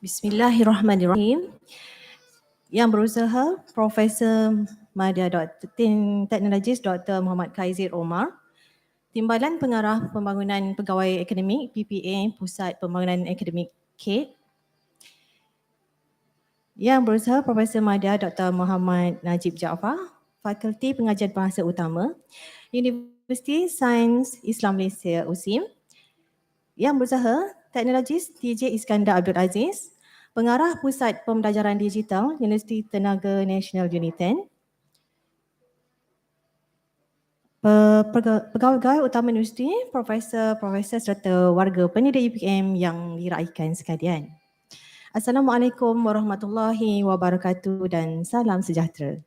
Bismillahirrahmanirrahim. Yang berusaha Profesor Madya Teknologis Dr. Muhammad Khaizir Omar, Timbalan Pengarah Pembangunan Pegawai Akademik PPA Pusat Pembangunan Akademik CADe. Yang berusaha Profesor Madya Dr. Muhammad Najib Jaafar, Fakulti Pengajaran Bahasa Utama, Universiti Sains Islam Malaysia USIM. Yang berusaha Teknologis DJ Iskandar Abdul Aziz, Pengarah Pusat Pembelajaran Digital Universiti Tenaga Nasional Unit 10. Pegawai Utama Universiti, Profesor serta warga pendidik UPM yang diraikan sekalian. Assalamualaikum warahmatullahi wabarakatuh dan salam sejahtera.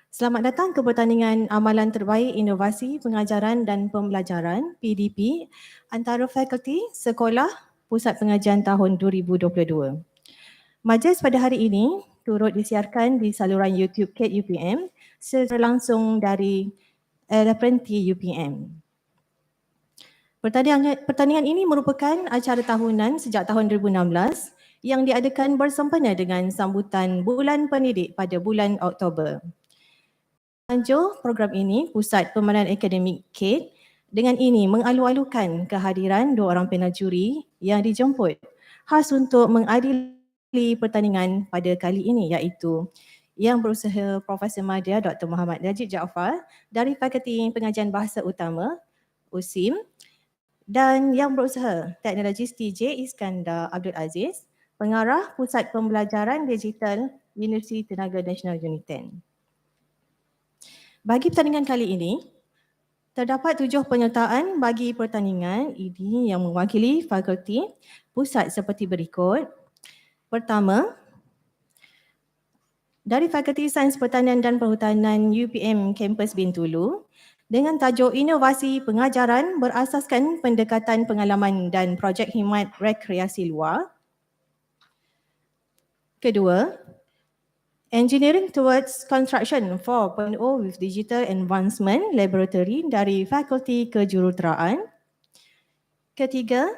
Selamat datang ke Pertandingan Amalan Terbaik Inovasi, Pengajaran dan Pembelajaran PDP antara fakulti sekolah Pusat Pengajian tahun 2022. Majlis pada hari ini turut disiarkan di saluran YouTube CADe UPM secara langsung dari Elephantine UPM. Pertandingan ini merupakan acara tahunan sejak tahun 2016 yang diadakan bersempena dengan sambutan Bulan Pendidik pada bulan Oktober. Tajuk program ini, Pusat Pembangunan Akademik CADe, dengan ini mengalu-alukan kehadiran 2 orang panel juri yang dijemput khas untuk mengadili pertandingan pada kali ini, iaitu yang berusaha Profesor Madya Dr. Muhammad Najib Jaafar dari Fakulti Pengajian Bahasa Utama USIM dan yang berusaha Teknologis DJ Iskandar Abdul Aziz, Pengarah Pusat Pembelajaran Digital Universiti Tenaga Nasional Unit 10. Bagi pertandingan kali ini, terdapat 7 penyertaan bagi pertandingan ini yang mewakili fakulti pusat seperti berikut. Pertama, dari Fakulti Sains Pertanian dan Perhutanan UPM Kampus Bintulu dengan tajuk Inovasi Pengajaran berasaskan pendekatan pengalaman dan projek khidmat rekreasi luar. Kedua, Engineering Towards Construction 4.0 with Digital Advancement Laboratory dari Fakulti Kejuruteraan. Ketiga,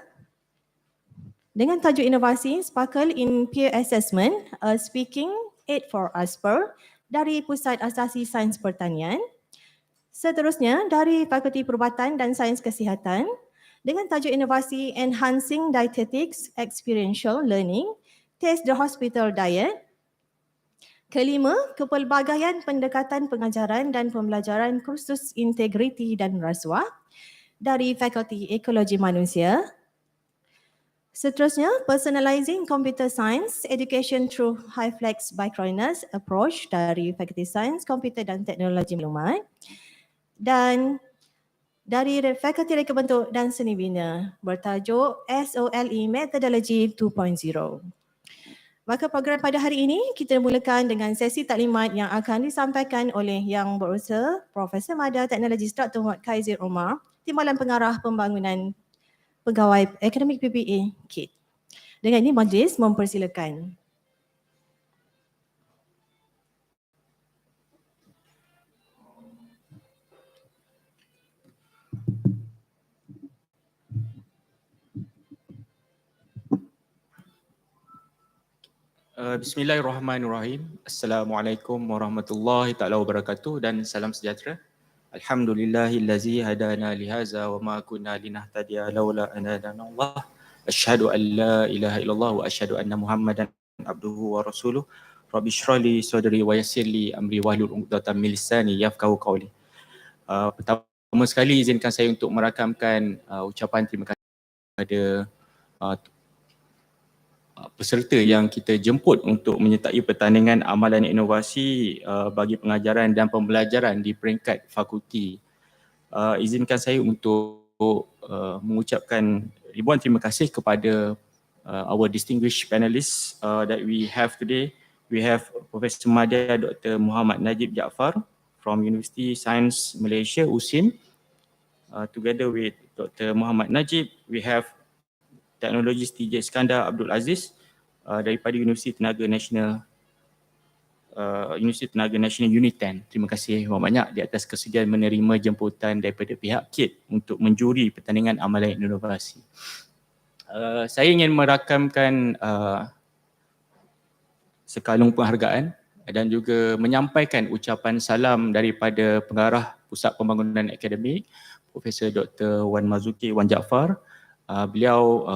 dengan tajuk Inovasi Sparkle in Peer Assessment, a Speaking Aid for Asper dari Pusat Asasi Sains Pertanian. Seterusnya, dari Fakulti Perubatan dan Sains Kesihatan dengan tajuk Inovasi Enhancing Dietetics Experiential Learning, Taste the Hospital Diet. Kelima, Kepelbagaian Pendekatan Pengajaran dan Pembelajaran Kursus Integriti dan Rasuah dari Fakulti Ekologi Manusia. Seterusnya, Personalizing Computer Science Education Through High-Flex Bicronus Approach dari Fakulti Sains Komputer dan Teknologi Maklumat. Dan dari Fakulti Reka Bentuk dan Seni Bina bertajuk SOLE Methodology 2.0. Maka program pada hari ini kita mulakan dengan sesi taklimat yang akan disampaikan oleh Yang Berusaha Profesor Madya Teknologis Dr. Muhammad Khaizir Omar, Timbalan Pengarah Pembangunan Pegawai Akademik PPA CADe. Dengan ini majlis mempersilakan. Bismillahirrahmanirrahim. Assalamualaikum warahmatullahi taala wabarakatuh dan salam sejahtera. Alhamdulillahillazi hadana lihaza wa ma kunna linahtadiya laula an hadana Allah. Asyhadu an la ilaha illallah wa asyhadu anna Muhammadan abduhu wa rasuluh. Rabbi shrah li sadri wa yassir li amri wahlul 'uqdatam min lisani yafqahu qawli. Pertama sekali izinkan saya untuk merakamkan ucapan terima kasih kepada peserta yang kita jemput untuk menyertai pertandingan amalan inovasi bagi pengajaran dan pembelajaran di peringkat fakulti. Izinkan saya untuk mengucapkan ribuan terima kasih kepada our distinguished panelists that we have today. We have Professor Madya Dr. Muhammad Najib Jaafar from University Science Malaysia, USIM. Together with Dr. Muhammad Najib, we have Teknologis TJ Iskandar Abdul Aziz daripada Universiti Tenaga Nasional Unit 10. Terima kasih banyak di atas kesediaan menerima jemputan daripada pihak CADe untuk menjuri Pertandingan Amalan Inovasi. Saya ingin merakamkan sekalung penghargaan dan juga menyampaikan ucapan salam daripada Pengarah Pusat Pembangunan Akademik, Profesor Dr. Wan Mazuki Wan Jaafar. Beliau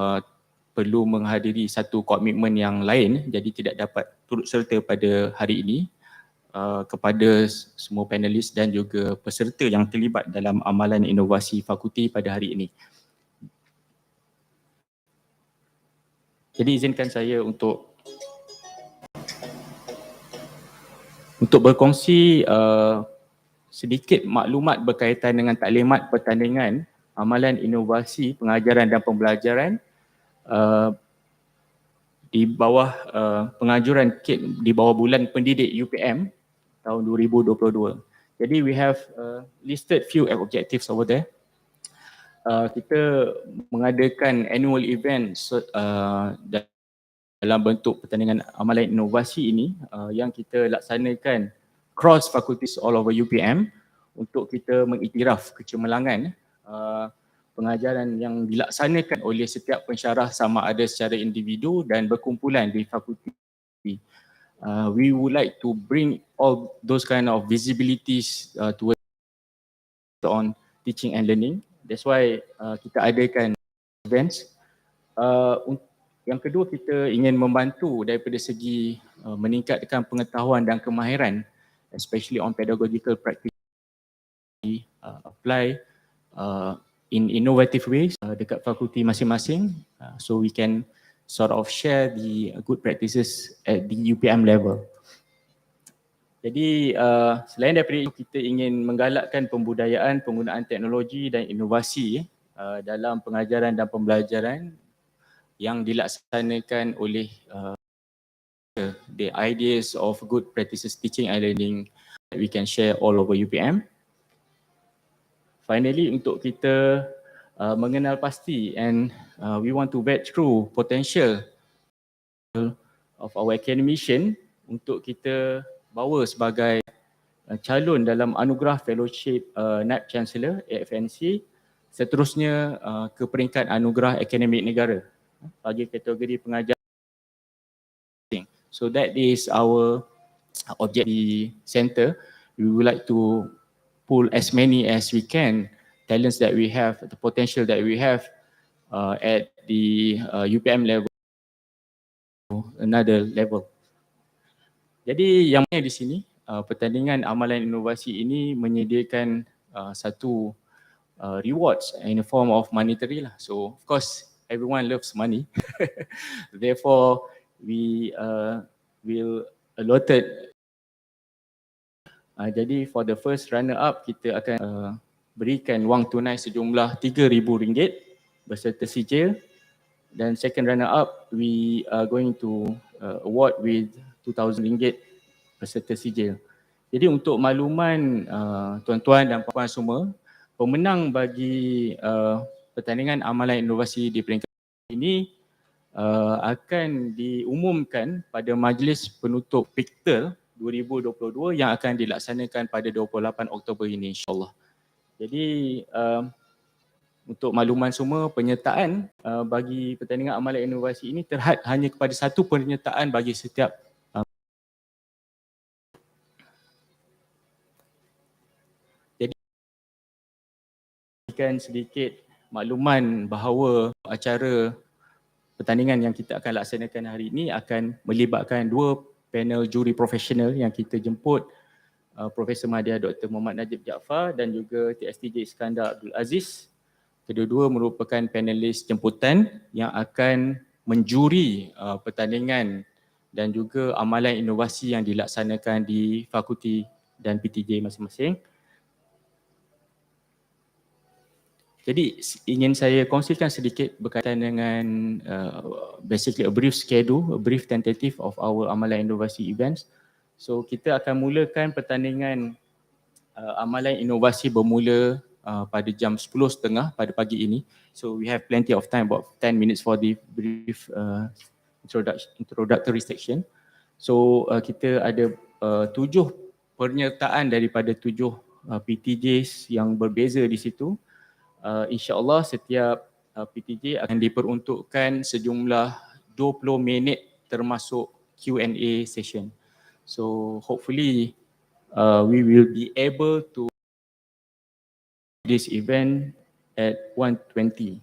perlu menghadiri satu komitmen yang lain, jadi tidak dapat turut serta pada hari ini. Kepada semua panelis dan juga peserta yang terlibat dalam amalan inovasi fakulti pada hari ini. Jadi izinkan saya untuk berkongsi sedikit maklumat berkaitan dengan taklimat pertandingan amalan inovasi pengajaran dan pembelajaran di bawah pengajuran CADe di bawah bulan pendidik UPM tahun 2022. Jadi we have listed few objectives over there. Kita mengadakan annual event dalam bentuk pertandingan amalan inovasi ini yang kita laksanakan cross faculties all over UPM untuk kita mengiktiraf kecemerlangan pengajaran yang dilaksanakan oleh setiap pensyarah sama ada secara individu dan berkumpulan di fakulti. We would like to bring all those kind of visibilities towards on teaching and learning. That's why kita adakan events. Yang kedua, kita ingin membantu daripada segi meningkatkan pengetahuan dan kemahiran, especially on pedagogical practice, apply in innovative ways dekat fakulti masing-masing, so we can sort of share the good practices at the UPM level. Jadi selain daripada itu, kita ingin menggalakkan pembudayaan penggunaan teknologi dan inovasi dalam pengajaran dan pembelajaran yang dilaksanakan oleh the ideas of good practices teaching and learning that we can share all over UPM. Finally, untuk kita mengenal pasti and we want to vet through potential of our academician untuk kita bawa sebagai calon dalam anugerah fellowship Naib Chancellor AFNC, seterusnya ke peringkat anugerah akademik negara bagi kategori pengajar. So that is our objective center. We would like to pull as many as we can talents that we have, the potential that we have at the UPM level, another level. Jadi yang di sini pertandingan amalan inovasi ini menyediakan satu rewards in the form of monetary lah. So of course everyone loves money. Therefore we will allotted. Jadi for the first runner up kita akan berikan wang tunai sejumlah RM3,000 beserta sijil, dan second runner up we are going to award with RM2,000 beserta sijil. Jadi untuk makluman tuan-tuan dan puan-puan semua, pemenang bagi pertandingan amalan inovasi di peringkat ini akan diumumkan pada majlis penutup PIKTEL 2022 yang akan dilaksanakan pada 28 Oktober ini, insyaAllah. Jadi untuk makluman semua, penyertaan bagi pertandingan amalan inovasi ini terhad hanya kepada satu penyertaan bagi setiap jadi sedikit makluman bahawa acara pertandingan yang kita akan laksanakan hari ini akan melibatkan dua panel juri profesional yang kita jemput, Profesor Madya Dr. Muhammad Najib Jaafar dan juga TSTJ Iskandar Abdul Aziz. Kedua-dua merupakan panelis jemputan yang akan menjuri pertandingan dan juga amalan inovasi yang dilaksanakan di fakulti dan PTJ masing-masing. Jadi ingin saya kongsikan sedikit berkaitan dengan basically a brief schedule, a brief tentative of our Amalan Inovasi events. So kita akan mulakan pertandingan Amalan Inovasi bermula pada jam 10.30 pada pagi ini. So we have plenty of time, about 10 minutes for the brief introductory section. So kita ada 7 penyertaan daripada 7 PTJs yang berbeza di situ. InsyaAllah setiap PTJ akan diperuntukkan sejumlah 20 minit termasuk Q&A session. So hopefully we will be able to this event at 1:20.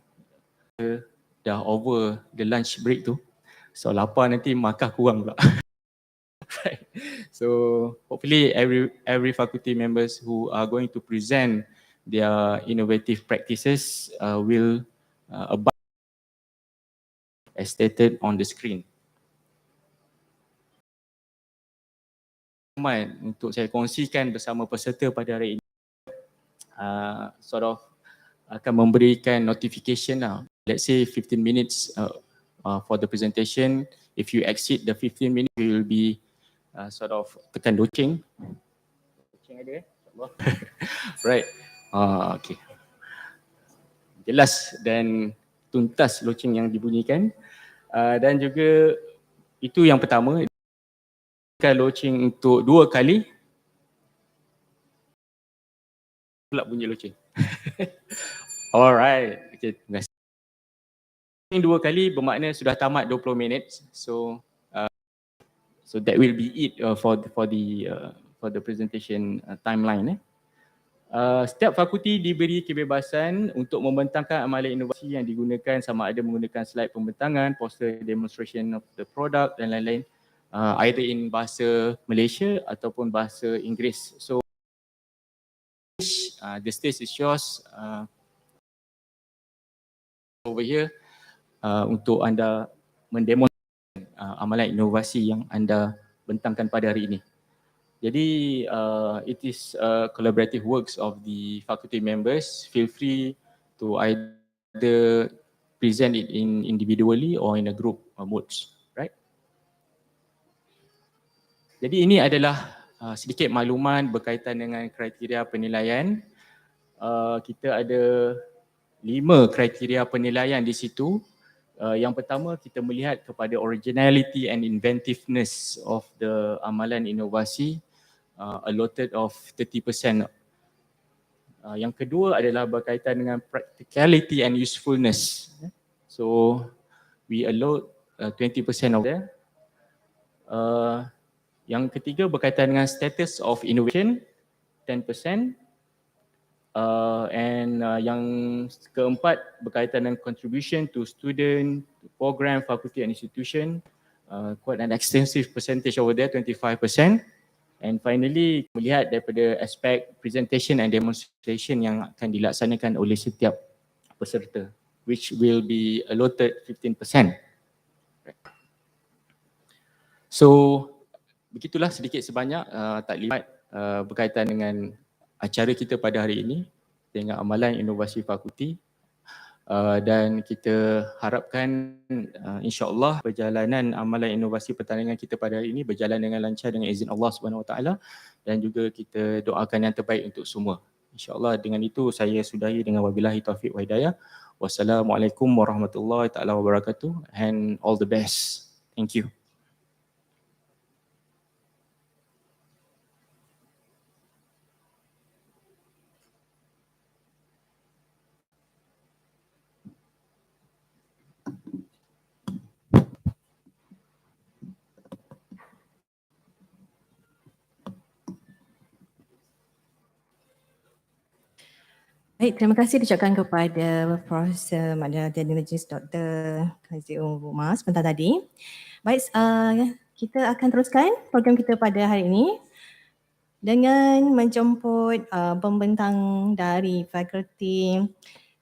Dah over the lunch break tu. So lapar nanti makan kurang pula. Right. So hopefully every faculty members who are going to present their innovative practices will abide as stated on the screen. Untuk saya kongsikan bersama peserta pada hari ini, sort of akan memberikan notification lah. Let's say 15 minutes for the presentation. If you exceed the 15 minutes, we will be sort of tekan loceng. Loceng ada right. Okay. Jelas dan tuntas loceng yang dibunyikan. Dan juga itu yang pertama. Loceng untuk 2 kali. Pula bunyi loceng. Alright. Okay, terima kasih. 2 kali bermakna sudah tamat 20 minit. So that will be it for the presentation timeline. Setiap fakulti diberi kebebasan untuk membentangkan amalan inovasi yang digunakan, sama ada menggunakan slide pembentangan, poster demonstration of the product dan lain-lain, either in bahasa Malaysia ataupun bahasa Inggeris. So the stage is yours over here untuk anda mendemonstrasi amalan inovasi yang anda bentangkan pada hari ini. Jadi it is collaborative works of the faculty members. Feel free to either present it in individually or in a group modes, right? Jadi ini adalah sedikit makluman berkaitan dengan kriteria penilaian. Kita ada 5 kriteria penilaian di situ. Yang pertama, kita melihat kepada originality and inventiveness of the amalan inovasi, allotted of 30%. Yang kedua adalah berkaitan dengan practicality and usefulness. So we allot 20% of that. Yang ketiga berkaitan dengan status of innovation, 10%. And yang keempat berkaitan dengan contribution to student, to program, faculty and institution, quite an extensive percentage over there, 25%. And finally, melihat daripada aspek presentation and demonstration yang akan dilaksanakan oleh setiap peserta, which will be allotted 15%. So, begitulah sedikit sebanyak taklimat berkaitan dengan acara kita pada hari ini dengan Amalan Inovasi Fakulti. Dan kita harapkan insya-Allah perjalanan Amalan Inovasi Pertandingan kita pada hari ini berjalan dengan lancar dengan izin Allah Subhanahu Wa Taala, dan juga kita doakan yang terbaik untuk semua. Insya-Allah dengan itu saya sudahi dengan wabillahi taufiq wa hidayah. Wassalamualaikum warahmatullahi taala wabarakatuh and all the best. Thank you. Baik, terima kasih diucapkan kepada Profesor Madya Technologist Dr. Kazim Umar sebentar tadi. Baik, kita akan teruskan program kita pada hari ini dengan menjemput pembentang dari Fakulti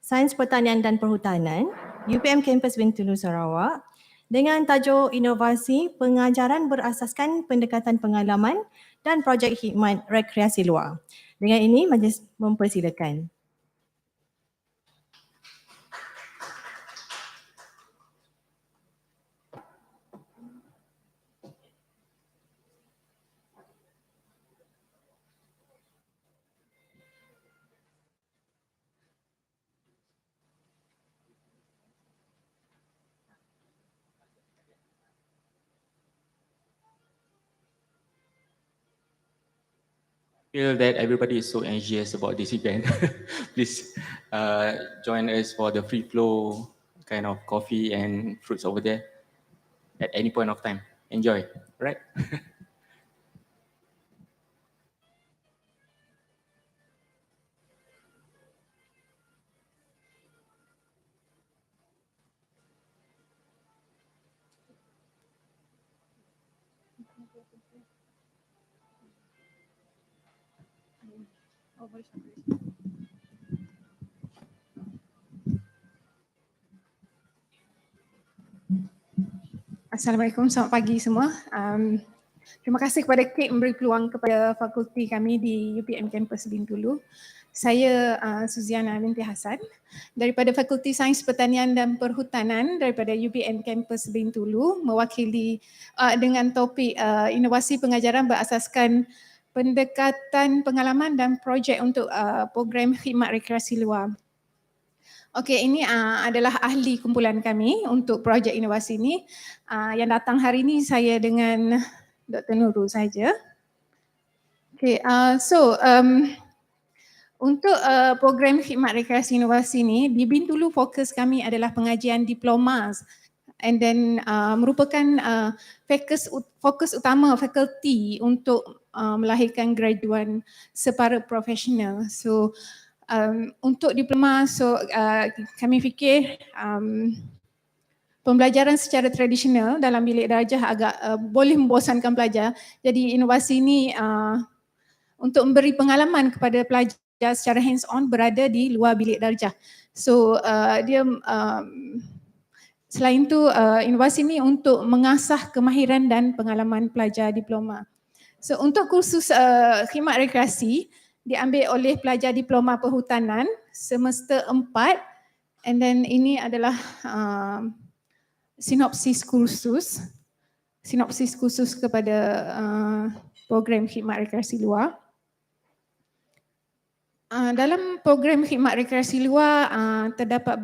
Sains Pertanian dan Perhutanan UPM Kampus Bintulu Sarawak dengan tajuk Inovasi Pengajaran Berasaskan Pendekatan Pengalaman dan Projek Khidmat Rekreasi Luar. Dengan ini majlis mempersilakan. feel that everybody is so anxious about this event, please join us for the free flow kind of coffee and fruits over there at any point of time. Enjoy, right? Assalamualaikum, selamat pagi semua. Terima kasih kepada KADe memberi peluang kepada fakulti kami di UPM Campus Bintulu. Saya Suziana binti Hasan daripada Fakulti Sains Pertanian dan Perhutanan daripada UPM Campus Bintulu, mewakili dengan topik inovasi pengajaran berasaskan pendekatan pengalaman dan projek untuk program khidmat rekreasi luar. Okey, ini adalah ahli kumpulan kami untuk projek inovasi ini. Yang datang hari ini saya dengan Dr. Nurul saja. Okey, untuk program khidmat rekreasi inovasi ini, di Bintulu fokus kami adalah pengajian diploma and then merupakan fokus utama fakulti untuk melahirkan graduan separa profesional. So untuk diploma, kami fikir pembelajaran secara tradisional dalam bilik darjah agak boleh membosankan pelajar. Jadi inovasi ini untuk memberi pengalaman kepada pelajar secara hands on berada di luar bilik darjah. So dia selain itu inovasi ini untuk mengasah kemahiran dan pengalaman pelajar diploma. So untuk kursus khidmat rekreasi diambil oleh pelajar diploma perhutanan semester 4 and then ini adalah sinopsis kursus kepada program khidmat rekreasi luar. Dalam program khidmat rekreasi luar terdapat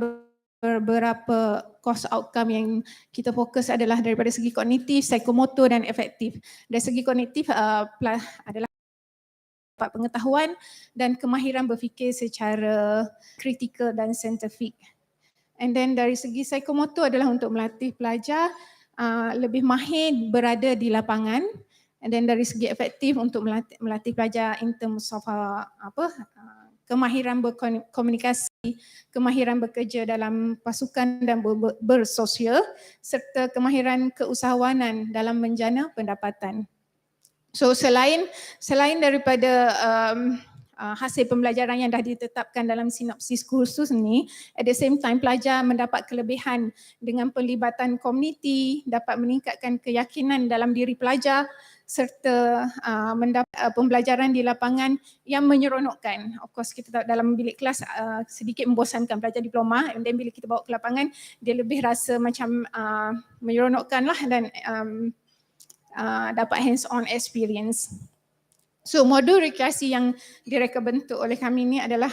beberapa course outcome yang kita fokus adalah daripada segi kognitif, psikomotor dan efektif. Dari segi kognitif adalah dapat pengetahuan dan kemahiran berfikir secara kritikal dan saintifik. And then dari segi psikomotor adalah untuk melatih pelajar lebih mahir berada di lapangan. And then dari segi efektif untuk melatih pelajar in terms of kemahiran berkomunikasi, kemahiran bekerja dalam pasukan dan bersosial serta kemahiran keusahawanan dalam menjana pendapatan. So selain daripada hasil pembelajaran yang dah ditetapkan dalam sinopsis kursus ni, at the same time pelajar mendapat kelebihan dengan pelibatan komuniti, dapat meningkatkan keyakinan dalam diri pelajar serta mendapat pembelajaran di lapangan yang menyeronokkan. Of course kita tahu dalam bilik kelas sedikit membosankan pelajar diploma, and then bila kita bawa ke lapangan dia lebih rasa macam menyeronokkan lah dan dapat hands-on experience. So modul rekreasi yang direka bentuk oleh kami ni adalah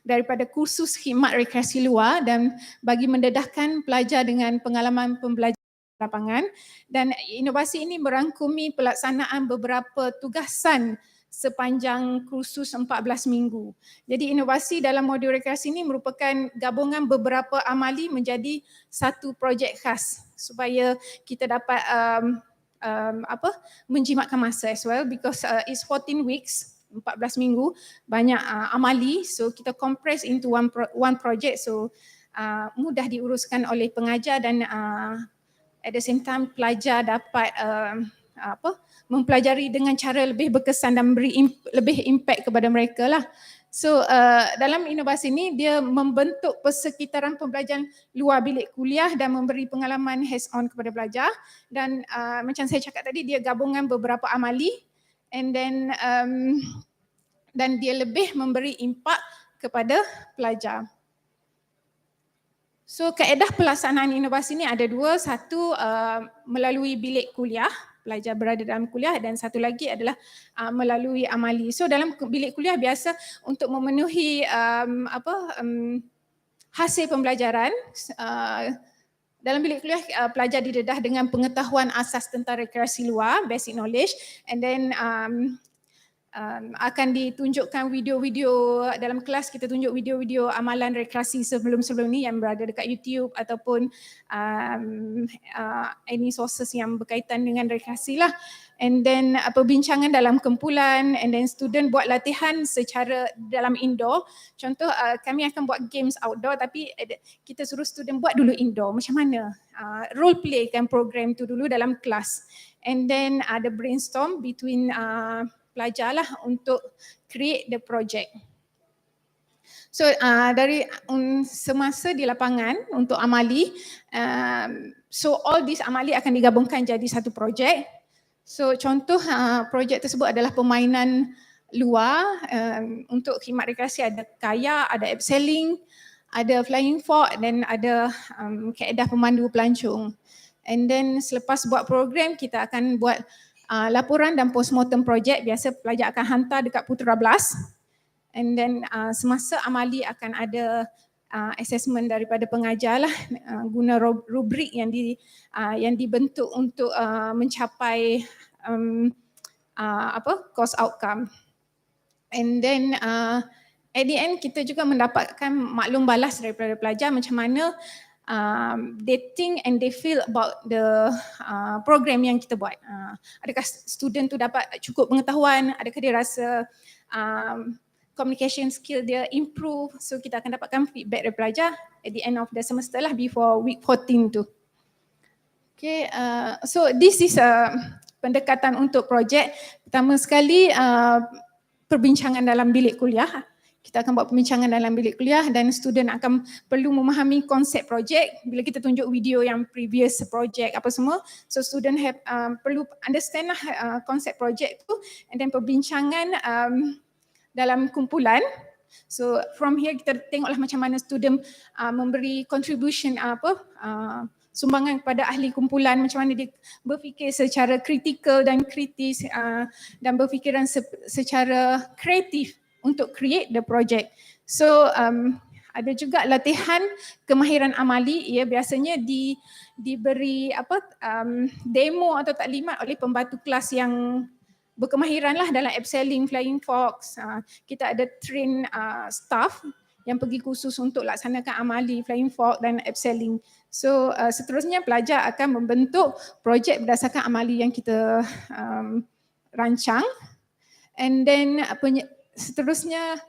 daripada kursus khidmat rekreasi luar dan bagi mendedahkan pelajar dengan pengalaman pembelajaran lapangan, dan inovasi ini merangkumi pelaksanaan beberapa tugasan sepanjang kursus 14 minggu. Jadi inovasi dalam modul rekreasi ini merupakan gabungan beberapa amali menjadi satu projek khas supaya kita dapat menjimatkan masa as well, because it's 14 weeks, 14 minggu, banyak amali, so kita compress into one project, so mudah diuruskan oleh pengajar dan at the same time pelajar dapat mempelajari dengan cara lebih berkesan dan memberi lebih impact kepada mereka lah. So dalam inovasi ini dia membentuk persekitaran pembelajaran luar bilik kuliah dan memberi pengalaman hands-on kepada pelajar, dan macam saya cakap tadi dia gabungan beberapa amali and then dan dia lebih memberi impak kepada pelajar. So kaedah pelaksanaan inovasi ini ada dua, satu melalui bilik kuliah, pelajar berada dalam kuliah, dan satu lagi adalah melalui amali. So dalam bilik kuliah biasa untuk memenuhi hasil pembelajaran, dalam bilik kuliah pelajar didedah dengan pengetahuan asas tentang rekreasi luar, basic knowledge, and then akan ditunjukkan video-video dalam kelas, kita tunjuk video-video amalan rekreasi sebelum-sebelum ni yang berada dekat YouTube ataupun any sources yang berkaitan dengan rekreasi lah. And then perbincangan dalam kumpulan, and then student buat latihan secara dalam indoor. Contoh kami akan buat games outdoor tapi kita suruh student buat dulu indoor. Macam mana? Role play kan program tu dulu dalam kelas. And then ada brainstorm between pelajar lah untuk create the project. So dari semasa di lapangan untuk amali, so all these amali akan digabungkan jadi satu projek. So contoh projek tersebut adalah permainan luar untuk khidmat rekreasi, ada kayak, ada abseiling, ada flying fox dan ada kaedah pemandu pelancong. And then selepas buat program kita akan buat laporan dan postmortem projek. Biasa pelajar akan hantar dekat Putra Blast. And then semasa amali akan ada assessment daripada pengajar lah, guna rubrik yang dibentuk untuk mencapai course outcome. And then at the end kita juga mendapatkan maklum balas daripada pelajar macam mana they think and they feel about the program yang kita buat. Adakah student tu dapat cukup pengetahuan, adakah dia rasa communication skill dia improve. So kita akan dapatkan feedback dari pelajar at the end of the semester lah, before week 14 tu. Okay, so this is pendekatan untuk projek. Pertama sekali perbincangan dalam bilik kuliah. Kita akan buat perbincangan dalam bilik kuliah dan student akan perlu memahami konsep projek. Bila kita tunjuk video yang previous projek apa semua, so student perlu understand lah konsep projek tu, and then perbincangan dalam kumpulan. So from here kita tengoklah macam mana student memberi contribution sumbangan kepada ahli kumpulan, macam mana dia berfikir secara kritikal dan kritis dan berfikiran secara kreatif untuk create the project. So ada juga latihan kemahiran amali, ia biasanya diberi demo atau taklimat oleh pembantu kelas yang berkemahiran lah dalam abseiling, flying fox. Kita ada train staff yang pergi khusus untuk laksanakan amali, flying fox dan abseiling. So seterusnya pelajar akan membentuk projek berdasarkan amali yang kita rancang. And then seterusnya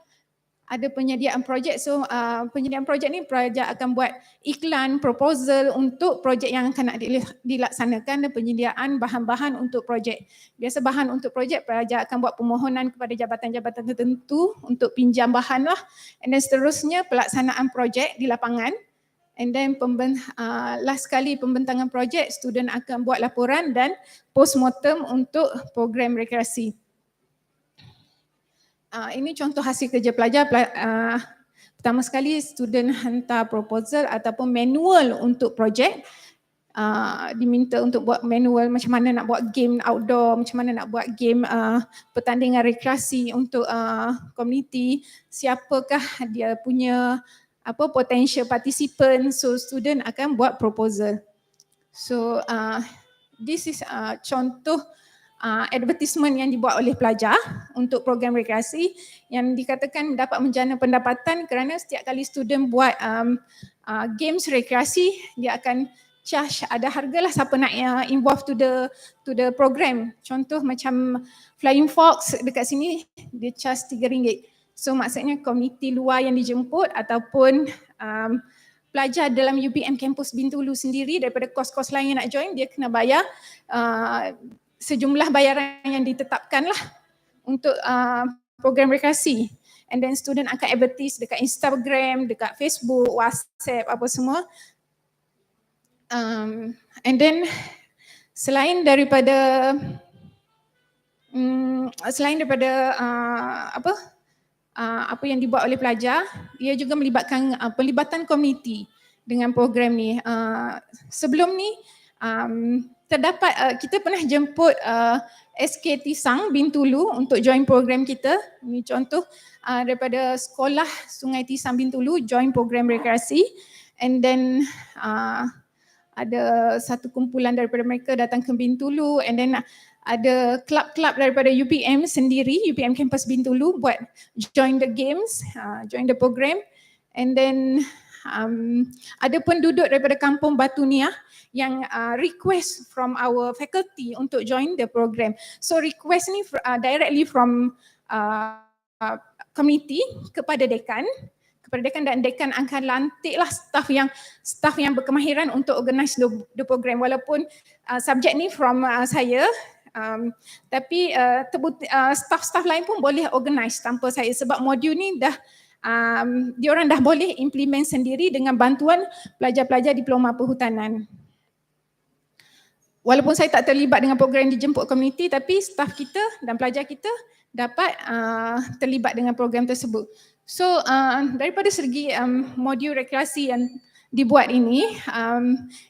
ada penyediaan projek. So penyediaan projek ni pelajar akan buat iklan, proposal untuk projek yang akan nak dilaksanakan dan penyediaan bahan-bahan untuk projek. Biasa bahan untuk projek pelajar akan buat permohonan kepada jabatan-jabatan tertentu untuk pinjam bahan lah. And then seterusnya pelaksanaan projek di lapangan. And then last kali pembentangan projek, student akan buat laporan dan postmortem untuk program rekreasi. Ini contoh hasil kerja pelajar. Pertama sekali student hantar proposal ataupun manual untuk projek. Diminta untuk buat manual macam mana nak buat game outdoor, macam mana nak buat game pertandingan rekreasi untuk community, siapakah dia punya potential participant. So student akan buat proposal. So this is contoh advertisement yang dibuat oleh pelajar untuk program rekreasi yang dikatakan dapat menjana pendapatan kerana setiap kali student buat games rekreasi, dia akan charge, ada hargalah siapa nak involve to the program. Contoh macam flying fox dekat sini dia charge RM3. So maksudnya komuniti luar yang dijemput ataupun pelajar dalam UPM kampus Bintulu sendiri daripada kos-kos lain yang nak join, dia kena bayar sejumlah bayaran yang ditetapkan lah untuk program rekreasi. And then student akan advertise dekat Instagram, dekat Facebook, WhatsApp, apa semua. And then selain daripada apa yang dibuat oleh pelajar, ia juga melibatkan pelibatan komuniti dengan program ni. Sebelum ni terdapat kita pernah jemput SK Tisang Bintulu untuk join program kita. Ini contoh daripada sekolah Sungai Tisang Bintulu join program rekreasi. And then ada satu kumpulan daripada mereka datang ke Bintulu, and then ada kelab-kelab daripada UPM sendiri, UPM Campus Bintulu buat join the games, join the program. And then ada penduduk daripada Kampung Batu Niah yang request from our faculty untuk join the program. So request ni directly from committee kepada dekan dan dekan akan lantiklah staff yang berkemahiran untuk organize the program. Walaupun subjek ni from saya, tapi staff-staff lain pun boleh organize tanpa saya, sebab modul ni dah diorang dah boleh implement sendiri dengan bantuan pelajar-pelajar diploma perhutanan. Walaupun saya tak terlibat dengan program dijemput komuniti, tapi staff kita dan pelajar kita dapat terlibat dengan program tersebut. So daripada segi modul rekreasi yang dibuat ini,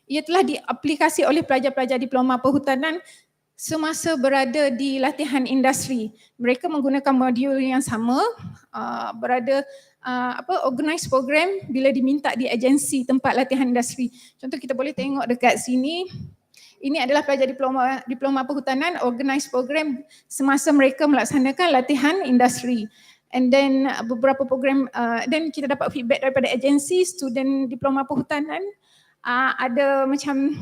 ia telah diaplikasi oleh pelajar-pelajar diploma perhutanan semasa berada di latihan industri. Mereka menggunakan modul yang sama, organize program bila diminta di agensi tempat latihan industri. Contoh kita boleh tengok dekat sini. Ini adalah pelajar diploma perhutanan organize program semasa mereka melaksanakan latihan industri. And then beberapa program, dan kita dapat feedback daripada agensi student diploma perhutanan, ada macam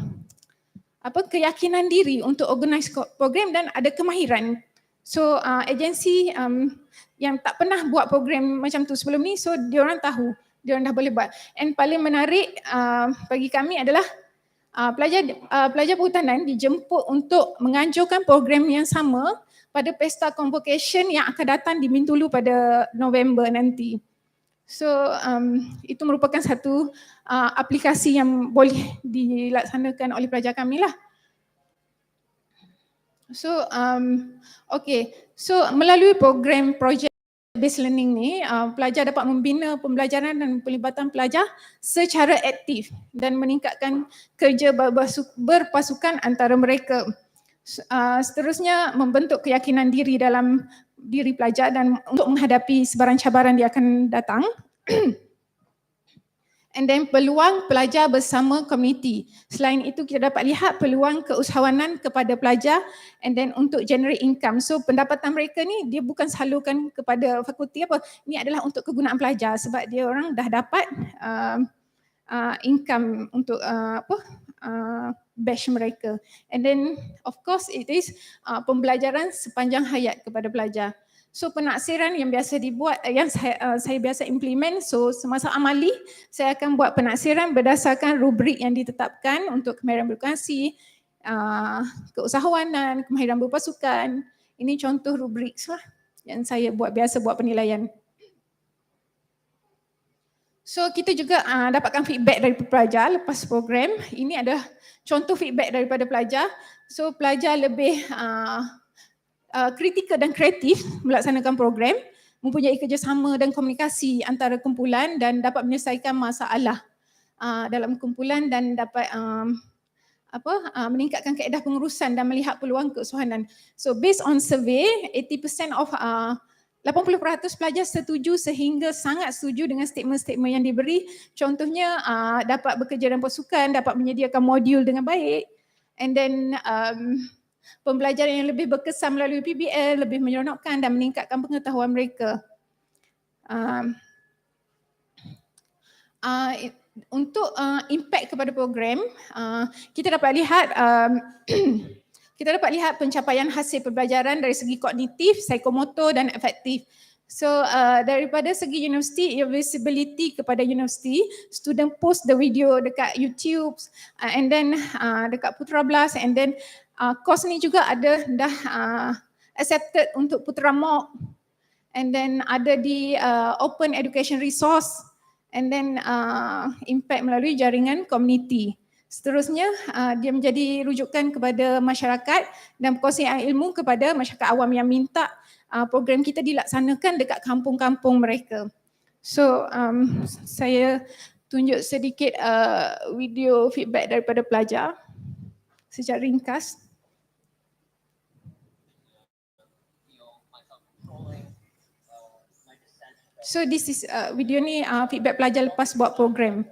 keyakinan diri untuk organize program dan ada kemahiran. So agensi yang tak pernah buat program macam tu sebelum ni, so diorang tahu, diorang dah boleh buat. And paling menarik bagi kami adalah pelajar perhutanan dijemput untuk menganjurkan program yang sama pada pesta convocation yang akan datang di Bintulu pada November nanti. So itu merupakan satu aplikasi yang boleh dilaksanakan oleh pelajar kami lah. So so melalui program project based learning ni, pelajar dapat membina pembelajaran dan pelibatan pelajar secara aktif dan meningkatkan kerja berpasukan antara mereka. Seterusnya membentuk keyakinan diri dalam diri pelajar dan untuk menghadapi sebarang cabaran yang akan datang. And then peluang pelajar bersama komuniti. Selain itu kita dapat lihat peluang keusahawanan kepada pelajar and then untuk generate income. So pendapatan mereka ni dia bukan salurkan kepada fakulti apa. Ini adalah untuk kegunaan pelajar sebab dia orang dah dapat income untuk batch mereka. And then of course it is pembelajaran sepanjang hayat kepada pelajar. So penaksiran yang biasa dibuat, yang saya biasa implement, so semasa amali saya akan buat penaksiran berdasarkan rubrik yang ditetapkan untuk kemahiran berkomunikasi, keusahawanan, kemahiran berpasukan. Ini contoh rubrik lah yang saya biasa buat penilaian. So kita juga dapatkan feedback dari pelajar lepas program. Ini adalah contoh feedback daripada pelajar. So pelajar lebih kritikal dan kreatif melaksanakan program, mempunyai kerjasama dan komunikasi antara kumpulan dan dapat menyelesaikan masalah dalam kumpulan dan dapat meningkatkan kaedah pengurusan dan melihat peluang keusahawanan. So based on survey, 80% of 80% pelajar setuju sehingga sangat setuju dengan statement-statement yang diberi. Contohnya dapat bekerja dalam pasukan, dapat menyediakan modul dengan baik, and then pembelajaran yang lebih berkesan melalui PBL, lebih menyeronokkan dan meningkatkan pengetahuan mereka. Untuk impact kepada program, kita dapat lihat pencapaian hasil pembelajaran dari segi kognitif, psikomotor dan efektif. So daripada segi universiti, visibility kepada universiti, student post the video dekat YouTube and then dekat Putra Blast, and then course ni juga ada dah accepted untuk Putra MOOC, and then ada di open education resource, and then impact melalui jaringan komuniti. Seterusnya dia menjadi rujukan kepada masyarakat dan perkongsian ilmu kepada masyarakat awam yang minta program kita dilaksanakan dekat kampung-kampung mereka. So saya tunjuk sedikit video feedback daripada pelajar secara ringkas. So this is video ni feedback pelajar lepas buat program.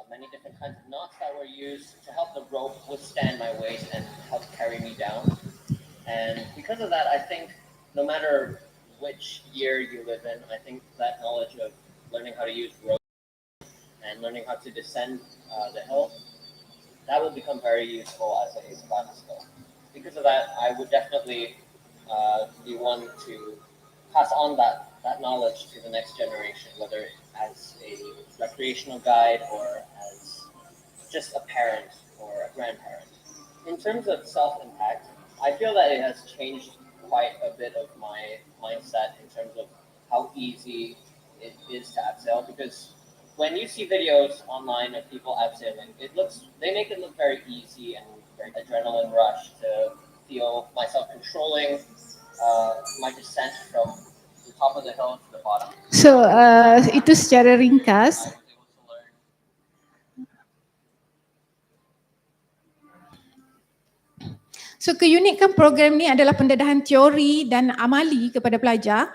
Many different kinds of knots that were used to help the rope withstand my weight and help carry me down. And because of that, I think no matter which year you live in, I think that knowledge of learning how to use rope and learning how to descend the hill, that will become very useful as a survival skill. Because of that, I would definitely be one to pass on that knowledge to the next generation, whether as a recreational guide or as just a parent or a grandparent. In terms of self-impact, I feel that it has changed quite a bit of my mindset in terms of how easy it is to abseil, because when you see videos online of people abseiling, they make it look very easy and very adrenaline rush to feel myself controlling my descent from the top of the hill to the bottom. So itu secara ringkas. I was able to learn. So keunikan program ni adalah pendedahan teori dan amali kepada pelajar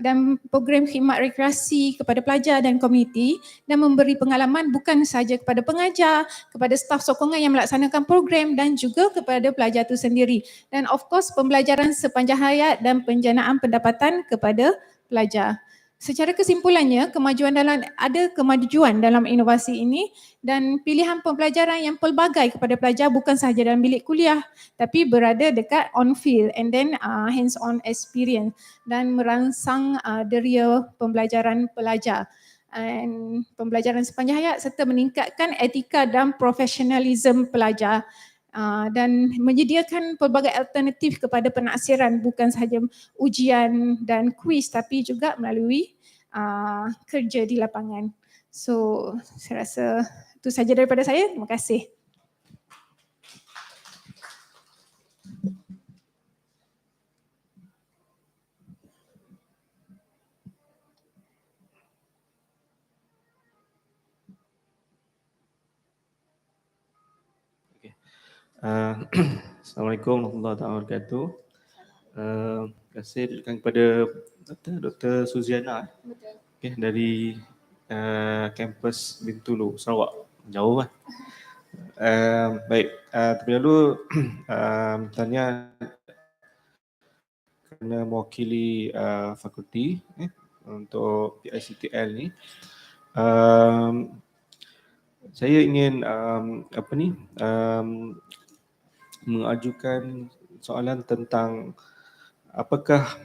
dan program khidmat rekreasi kepada pelajar dan komuniti dan memberi pengalaman bukan sahaja kepada pengajar, kepada staf sokongan yang melaksanakan program dan juga kepada pelajar itu sendiri. Dan of course pembelajaran sepanjang hayat dan penjanaan pendapatan kepada pelajar. Secara kesimpulannya, ada kemajuan dalam inovasi ini dan pilihan pembelajaran yang pelbagai kepada pelajar bukan sahaja dalam bilik kuliah tapi berada dekat on field and then hands-on experience dan merangsang deria pembelajaran pelajar dan pembelajaran sepanjang hayat serta meningkatkan etika dan profesionalisme pelajar. Dan menyediakan pelbagai alternatif kepada penaksiran bukan sahaja ujian dan kuis tapi juga melalui kerja di lapangan. So saya rasa itu saja daripada saya. Terima kasih. Assalamualaikum warahmatullahi wabarakatuh. Terima kasih diberikan kepada Dr. Suziana dari kampus Bintulu, Sarawak. Jauh kan? Baik, terlebih dahulu tanya kerana mewakili fakulti untuk PICTL ni. Saya ingin mengajukan soalan tentang apakah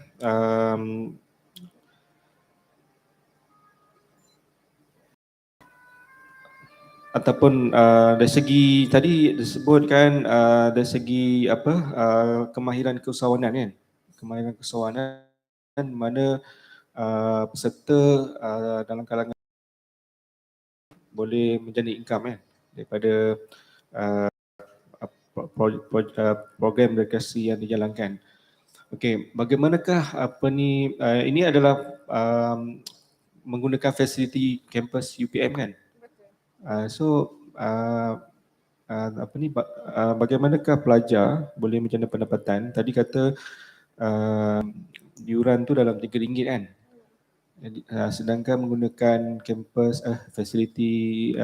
ataupun dari segi tadi disebutkan dari segi kemahiran keusahawanan kan, kemahiran keusahawanan mana peserta dalam kalangan boleh menjadi income kan daripada program rekreasi yang dijalankan. Okey, bagaimanakah ini adalah menggunakan fasiliti kampus UPM kan? Bagaimanakah pelajar boleh menjana pendapatan? Tadi kata yuran tu dalam RM3 kan? Sedangkan menggunakan kampus fasiliti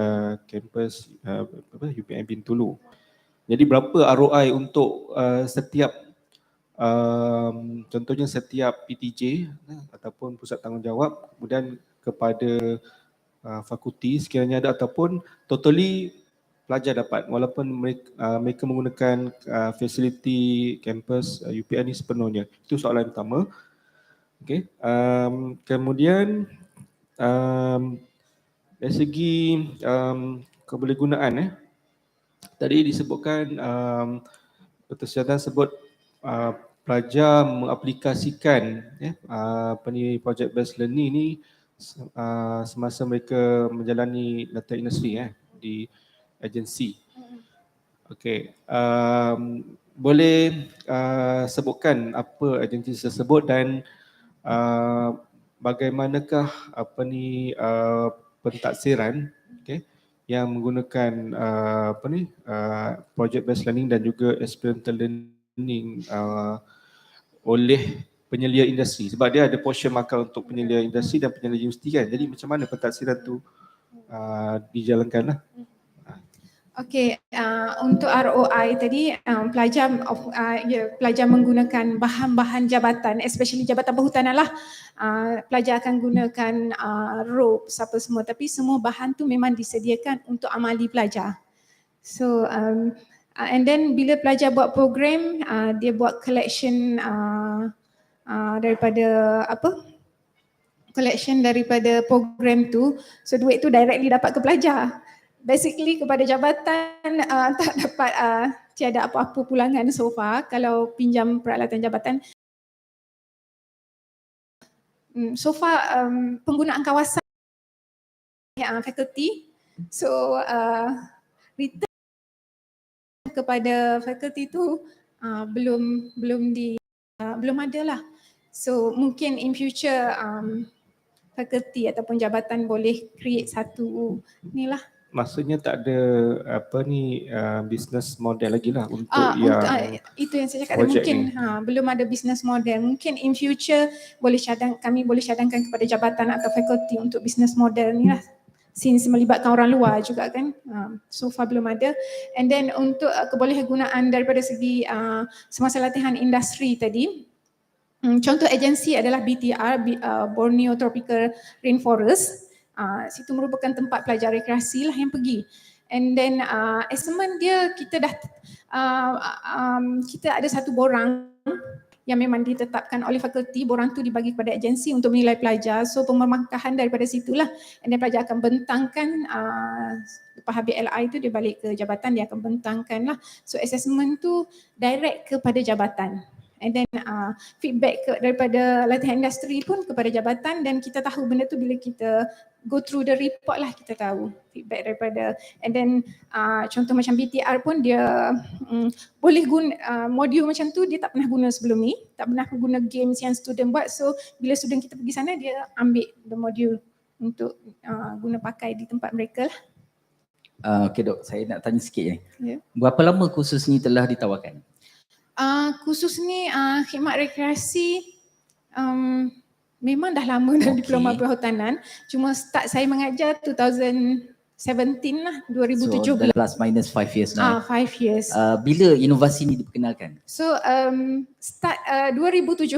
kampus UPM Bintulu. Jadi berapa ROI untuk setiap contohnya setiap PTJ ataupun pusat tanggungjawab, kemudian kepada fakulti sekiranya ada ataupun totally pelajar dapat walaupun mereka menggunakan fasiliti kampus UPM ni sepenuhnya. Itu soalan pertama. Okey. Kemudian dari segi kebolehgunaan tadi disebutkan Dr. Syahdan sebut pelajar mengaplikasikan project based learning ni semasa mereka menjalani data industri di agensi. Okey, boleh sebutkan apa agensi tersebut dan bagaimanakah pentaksiran yang menggunakan project based learning dan juga experiential learning oleh penyelia industri, sebab dia ada portion makal untuk penyelia industri dan penyelia universiti kan. Jadi macam mana pentaksiran tu dijalankan lah. Okey, untuk ROI tadi pelajar menggunakan bahan-bahan jabatan, especially jabatan perhutanan lah. Pelajar akan gunakan ropes apa semua, tapi semua bahan tu memang disediakan untuk amali pelajar. So and then bila pelajar buat program, dia buat collection daripada program tu, so duit tu directly dapat ke pelajar. Basically kepada jabatan tak dapat tiada apa-apa pulangan so far kalau pinjam peralatan jabatan. So far penggunaan kawasan fakulti, so return kepada fakulti tu belum ada lah. So mungkin in future fakulti ataupun jabatan boleh create satu ni lah. Maksudnya tak ada business model lagi lah untuk itu yang saya cakap mungkin belum ada business model. Mungkin in future kami boleh cadangkan kepada jabatan atau fakulti untuk business model ni lah. Since melibatkan orang luar juga kan. So far belum ada. And then untuk kebolehagunaan daripada segi semasa latihan industri tadi, contoh agensi adalah BTR, Borneo Tropical Rainforest. Situ merupakan tempat pelajar rekreasi lah yang pergi. And then assessment dia kita ada satu borang yang memang ditetapkan oleh fakulti. Borang tu dibagi kepada agensi untuk menilai pelajar. So pemermakahan daripada situlah, and then pelajar akan bentangkan lepas habis LI tu dia balik ke jabatan, dia akan bentangkan lah. So assessment tu direct kepada jabatan. And then feedback daripada latihan industri pun kepada jabatan, dan kita tahu benda tu bila kita go through the report lah, kita tahu feedback daripada. And then contoh macam BTR pun dia boleh guna modul macam tu, dia tak pernah guna sebelum ni, tak pernah guna games yang student buat. So bila student kita pergi sana, dia ambil the module untuk guna pakai di tempat mereka lah. Okay dok, saya nak tanya sikit ni. Yeah. Berapa lama kursus ni telah ditawarkan? Kursus ni khidmat rekreasi memang dah lama dalam diploma perhutanan. Cuma start saya mengajar 2017 lah, 2017. So plus minus 5 years now. 5 years. Bila inovasi ni diperkenalkan? So start 2017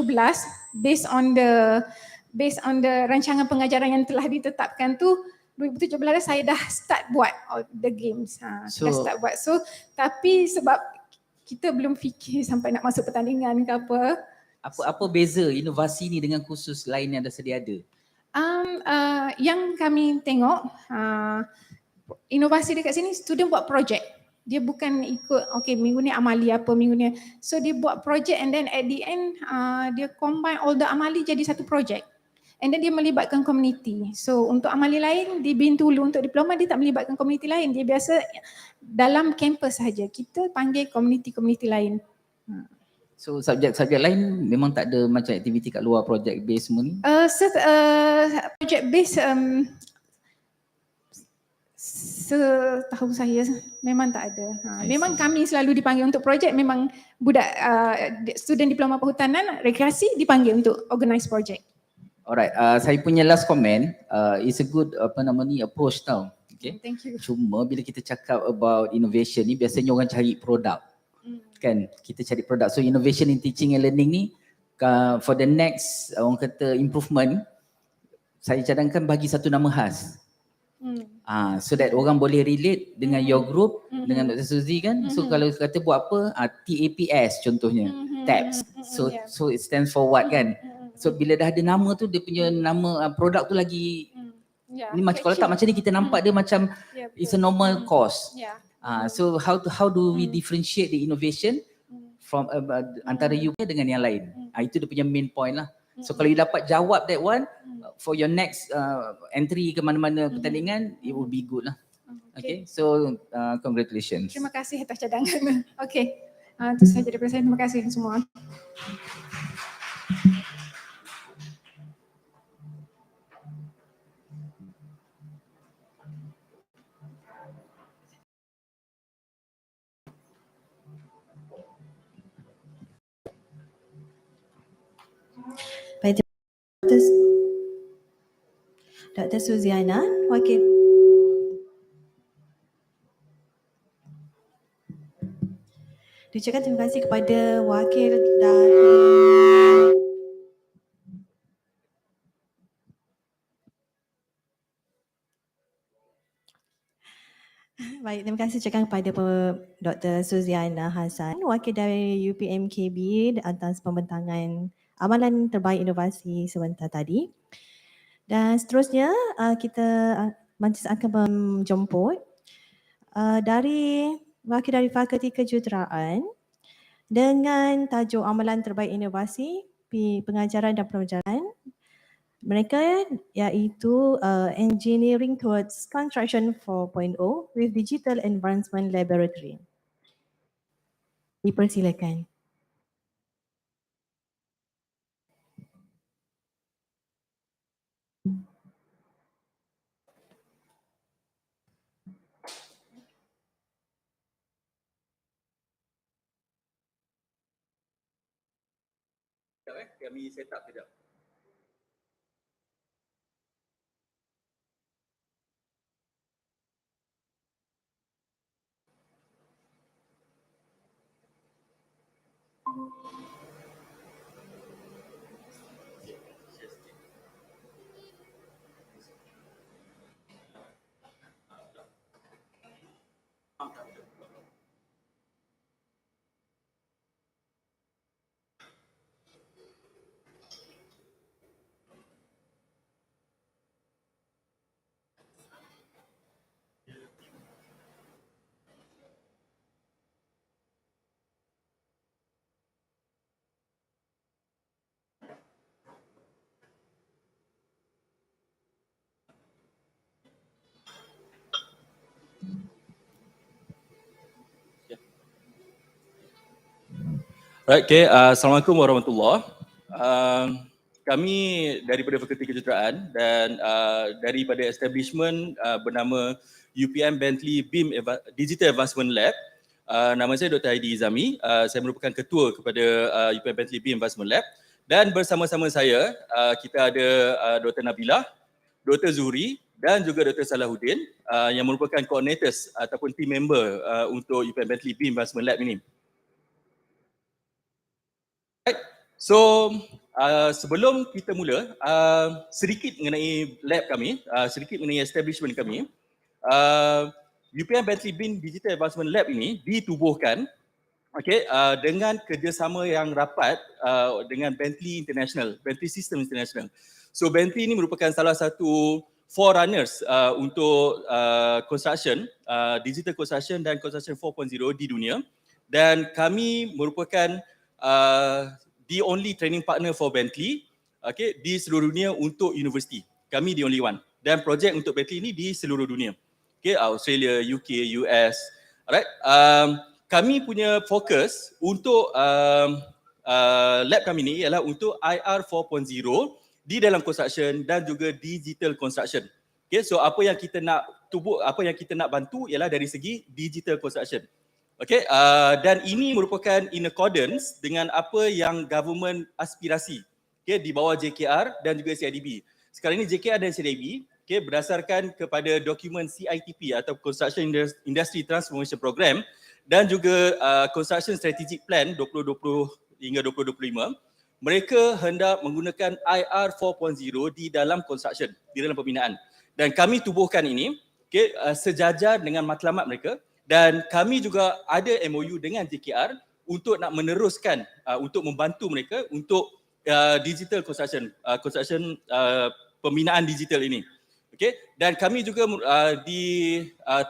based on the rancangan pengajaran yang telah ditetapkan tu. 2017 saya dah start buat all the games. Dah start buat. So tapi sebab kita belum fikir sampai nak masuk pertandingan ke apa. Apa beza inovasi ni dengan kursus lain yang dah sedia ada? Yang kami tengok, inovasi dekat sini student buat projek. Dia bukan ikut okay minggu ni amali apa, minggu ni. So dia buat projek, and then at the end dia combine all the amali jadi satu projek. And then dia melibatkan community. So untuk amali lain di Bintulu untuk diploma dia tak melibatkan community lain. Dia biasa dalam kampus saja. Kita panggil community lain. So subjek-subjek lain memang tak ada macam aktiviti kat luar project base semua ni? Project base setahu saya memang tak ada. Memang kami selalu dipanggil untuk projek. Memang budak student diploma perhutanan rekreasi dipanggil untuk organize project. Alright, saya punya last comment is a good approach tau. Okay. Thank you. Cuma bila kita cakap about innovation ni biasanya orang cari produk. Kan, kita cari produk. So innovation in teaching and learning ni for the next orang kata improvement, saya cadangkan bagi satu nama khas. So that orang boleh relate dengan your group, dengan Dr. Suzy kan. So kalau kata buat apa, TAPS contohnya, TAPS. So it stands for what kan. So bila dah ada nama tu, dia punya nama produk tu lagi ni macam kalau tak macam ni kita nampak dia macam it's a normal course. So how do we differentiate the innovation from antara you dengan yang lain? Itu dia punya main point lah. So kalau you dapat jawab that one for your next entry ke mana-mana pertandingan, it will be good lah. Okay, so congratulations. Terima kasih atas cadangan. Okay, itu sahaja daripada saya. Terima kasih semua. Baik, Dr. Suziana, wakil Diucapkan terima kasih kepada wakil dari Baik, terima kasih ucapkan kepada Dr. Suziana Hassan, wakil dari UPMKB atas pembentangan Amalan Terbaik Inovasi sebentar tadi. Dan seterusnya kita majlis akan menjemput dari wakil dari Fakulti Kejuruteraan dengan tajuk Amalan Terbaik Inovasi, Pengajaran dan Pembentangan. Mereka iaitu Engineering Towards Construction 4.0 with Digital Advancement Laboratory. Dipersilakan. Kami set up sekejap. Right, okay. Assalamualaikum warahmatullahi. Kami daripada Fakulti Kejuruteraan dan daripada establishment bernama UPM Bentley BIM Digital Advancement Lab. Nama saya Dr. Heidi Izami. Saya merupakan ketua kepada UPM Bentley BIM Advancement Lab. Dan bersama-sama saya, kita ada Dr. Nabila, Dr. Zuhri dan juga Dr. Salahuddin yang merupakan coordinators ataupun team member untuk UPM Bentley BIM Advancement Lab ini. So, sebelum kita mula, sedikit mengenai lab kami, sedikit mengenai establishment kami. UPM Bentley BIM Digital Advancement Lab ini ditubuhkan dengan kerjasama yang rapat dengan Bentley International, Bentley System International. So, Bentley ini merupakan salah satu forerunners untuk construction, digital construction dan construction 4.0 di dunia. Dan kami merupakan the only training partner for Bentley di seluruh dunia untuk universiti. Kami the only one. Dan projek untuk Bentley ini di seluruh dunia. Australia, UK, US. Alright. Kami punya fokus untuk lab kami ni ialah untuk IR 4.0 di dalam construction dan juga digital construction. So apa yang kita nak bantu ialah dari segi digital construction. Dan ini merupakan in accordance dengan apa yang government aspirasi di bawah JKR dan juga CIDB. Sekarang ini JKR dan CIDB berdasarkan kepada dokumen CITP atau Construction Industry Transformation Program dan juga Construction Strategic Plan 2020 hingga 2025, mereka hendak menggunakan IR 4.0 di dalam construction, di dalam pembinaan. Dan kami tubuhkan ini sejajar dengan matlamat mereka. Dan kami juga ada MOU dengan JKR untuk nak meneruskan, untuk membantu mereka untuk digital construction, pembinaan digital ini. Dan kami juga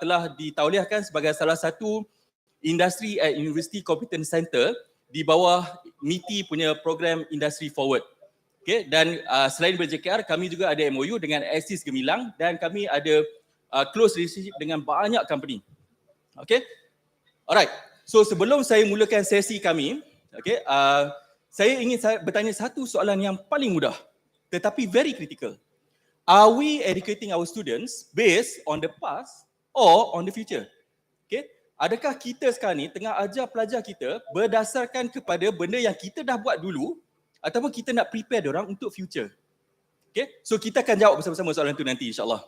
telah ditauliahkan sebagai salah satu industri at University Competence Center di bawah MITI punya program Industry Forward. Dan selain daripada JKR, kami juga ada MOU dengan Axis Gemilang dan kami ada close relationship dengan banyak company. Alright. So sebelum saya mulakan sesi kami, saya ingin bertanya satu soalan yang paling mudah tetapi very critical. Are we educating our students based on the past or on the future? Adakah kita sekarang ni tengah ajar pelajar kita berdasarkan kepada benda yang kita dah buat dulu ataupun kita nak prepare diorang untuk future? So kita akan jawab bersama-sama soalan tu nanti insya-Allah.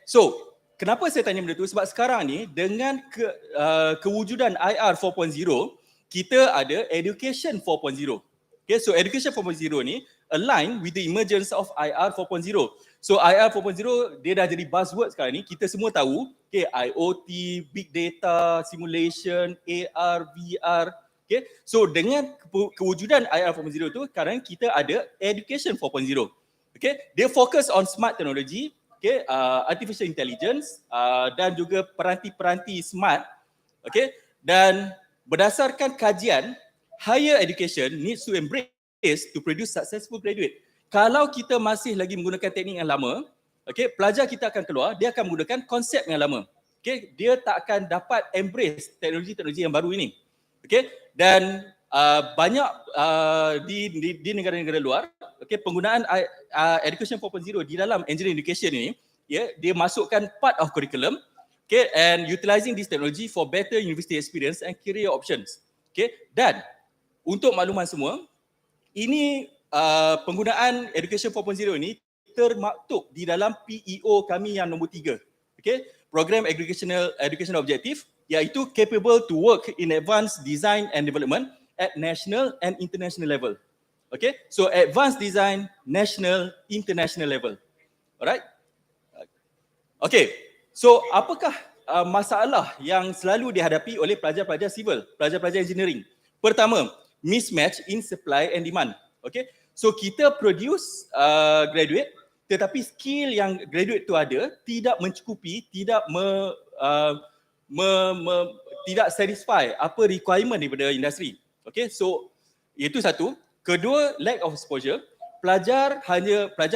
So kenapa saya tanya benda tu? Sebab sekarang ni dengan kewujudan IR 4.0, kita ada Education 4.0. Okay, so Education 4.0 ni align with the emergence of IR 4.0. So IR 4.0 dia dah jadi buzzword sekarang ni. Kita semua tahu, okay, IoT, big data, simulation, AR, VR. Okay, so dengan kewujudan IR 4.0 tu, sekarang kita ada Education 4.0. Okay, dia fokus on smart technology, okay, artificial intelligence dan juga peranti-peranti smart. Okay, dan berdasarkan kajian, higher education needs to embrace to produce successful graduate. Kalau kita masih lagi menggunakan teknik yang lama, okay, pelajar kita akan keluar, dia akan menggunakan konsep yang lama. Okay, dia tak akan dapat embrace teknologi-teknologi yang baru ini. Okay, dan banyak di negara-negara luar, okay, penggunaan Education 4.0 di dalam engineering education ini, dia masukkan part of curriculum, okay, and utilizing this technology for better university experience and career options. Okay, dan untuk makluman semua, ini penggunaan Education 4.0 ini termaktub di dalam PEO kami yang nombor 3. Okay, Program Educational Objective, iaitu capable to work in advanced design and development at national and international level. Okay, so advanced design, national, international level. Alright. Okay, so apakah masalah yang selalu dihadapi oleh pelajar-pelajar civil, pelajar-pelajar engineering? Pertama, mismatch in supply and demand. Okay, so kita produce graduate, tetapi skill yang graduate tu ada tidak mencukupi, tidak tidak satisfy apa requirement daripada industri. Okay, so itu satu. Kedua, lack of exposure. Pelajar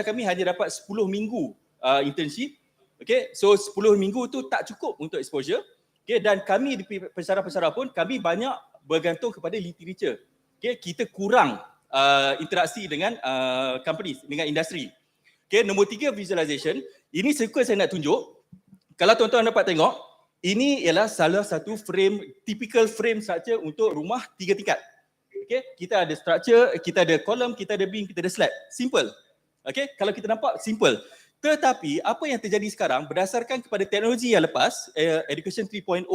kami hanya dapat 10 minggu internship. Okay, so 10 minggu tu tak cukup untuk exposure. Okay, dan kami di pesara-pesara pun kami banyak bergantung kepada literature. Okay, kita kurang interaksi dengan companies, dengan industri. Okay, nombor 3, visualization. Ini sequence saya nak tunjuk. Kalau tuan-tuan dapat tengok, ini ialah salah satu typical frame structure untuk rumah 3 tingkat. Okay, kita ada structure, kita ada column, kita ada beam, kita ada slab. Simple. Okay, kalau kita nampak simple. Tetapi apa yang terjadi sekarang berdasarkan kepada teknologi yang lepas, Education 3.0,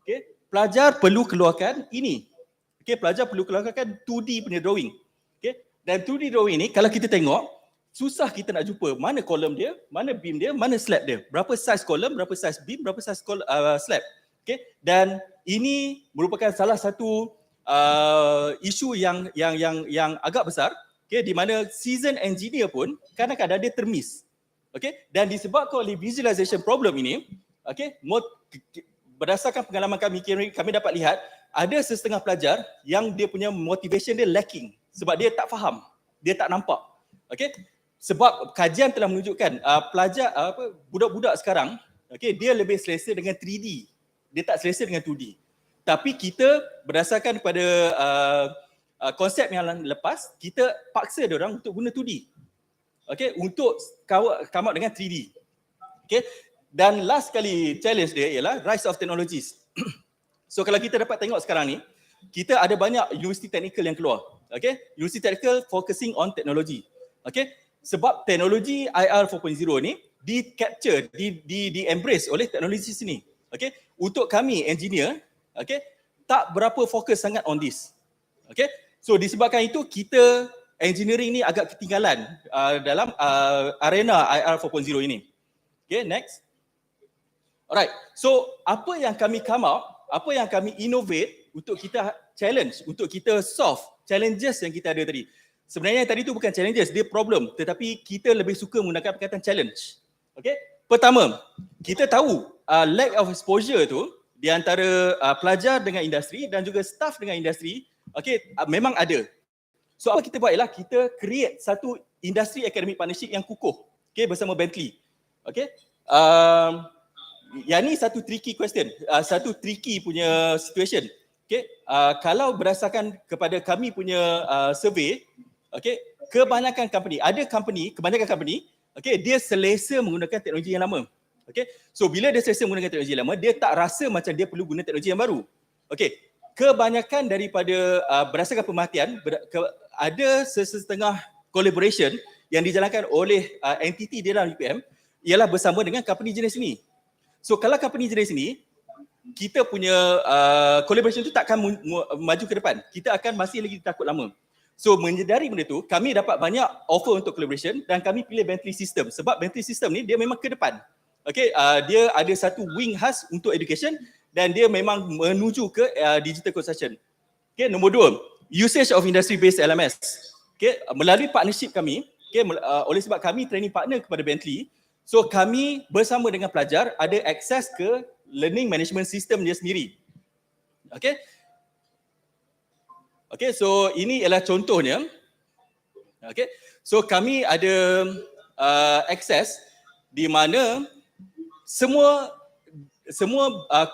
okay, pelajar perlu keluarkan ini. Okay, pelajar perlu keluarkan 2D punya drawing. Okay, dan 2D drawing ni kalau kita tengok, susah kita nak jumpa mana kolom dia, mana beam dia, mana slab dia. Berapa saiz kolom, berapa saiz beam, berapa saiz slab. Okay, dan ini merupakan salah satu isu yang agak besar, okay, di mana seasoned engineer pun kadang-kadang dia termiss. Okay, dan disebabkan oleh visualization problem ini, okay, berdasarkan pengalaman kami dapat lihat ada setengah pelajar yang dia punya motivation dia lacking sebab dia tak faham, dia tak nampak. Okay, sebab kajian telah menunjukkan budak-budak sekarang, okay, dia lebih selesa dengan 3D, dia tak selesa dengan 2D. Tapi kita berdasarkan pada konsep yang lepas, kita paksa dia orang untuk guna 2D. Okay, untuk come out dengan 3D. Okay, dan last kali challenge dia ialah rise of technologies. So kalau kita dapat tengok sekarang ni, kita ada banyak universiti teknikal yang keluar. Okay, universiti teknikal focusing on technology. Okay, sebab teknologi IR 4.0 ni di-capture, di-embrace oleh teknologi sini. Okay, untuk kami engineer, okay, tak berapa fokus sangat on this. Okay, so disebabkan itu kita engineering ni agak ketinggalan dalam arena IR 4.0 ini. Okay, next. Alright, so apa yang kami come up, apa yang kami innovate untuk kita challenge, untuk kita solve challenges yang kita ada tadi. Sebenarnya tadi tu bukan challenges, dia problem, tetapi kita lebih suka menggunakan perkataan challenge. Okay, pertama, kita tahu lack of exposure tu di antara pelajar dengan industri dan juga staff dengan industri, okay, memang ada. So apa kita buat ialah kita create satu industry academic partnership yang kukuh, okay, bersama Bentley. Okay, yang ni satu tricky question, satu tricky punya situation. Okay, kalau berdasarkan kepada kami punya survey, okay, kebanyakan company, okay, dia selesa menggunakan teknologi yang lama. Okay, so bila dia selesa menggunakan teknologi yang lama, dia tak rasa macam dia perlu guna teknologi yang baru. Okay, kebanyakan daripada berdasarkan pemerhatian, ada setengah collaboration yang dijalankan oleh entiti di dalam UPM ialah bersama dengan company jenis ini. So kalau company dari sini, kita punya collaboration tu takkan maju ke depan. Kita akan masih lagi takut lama. So menyedari benda tu, kami dapat banyak offer untuk collaboration dan kami pilih Bentley System. Sebab Bentley System ni dia memang ke depan. Okay, dia ada satu wing khas untuk education dan dia memang menuju ke digital construction. Okay, nombor 2, usage of industry based LMS. Okay, melalui partnership kami, okay, oleh sebab kami training partner kepada Bentley, so kami bersama dengan pelajar ada akses ke learning management system dia sendiri. Okay. Okay, so ini ialah contohnya. Okay, so kami ada akses di mana semua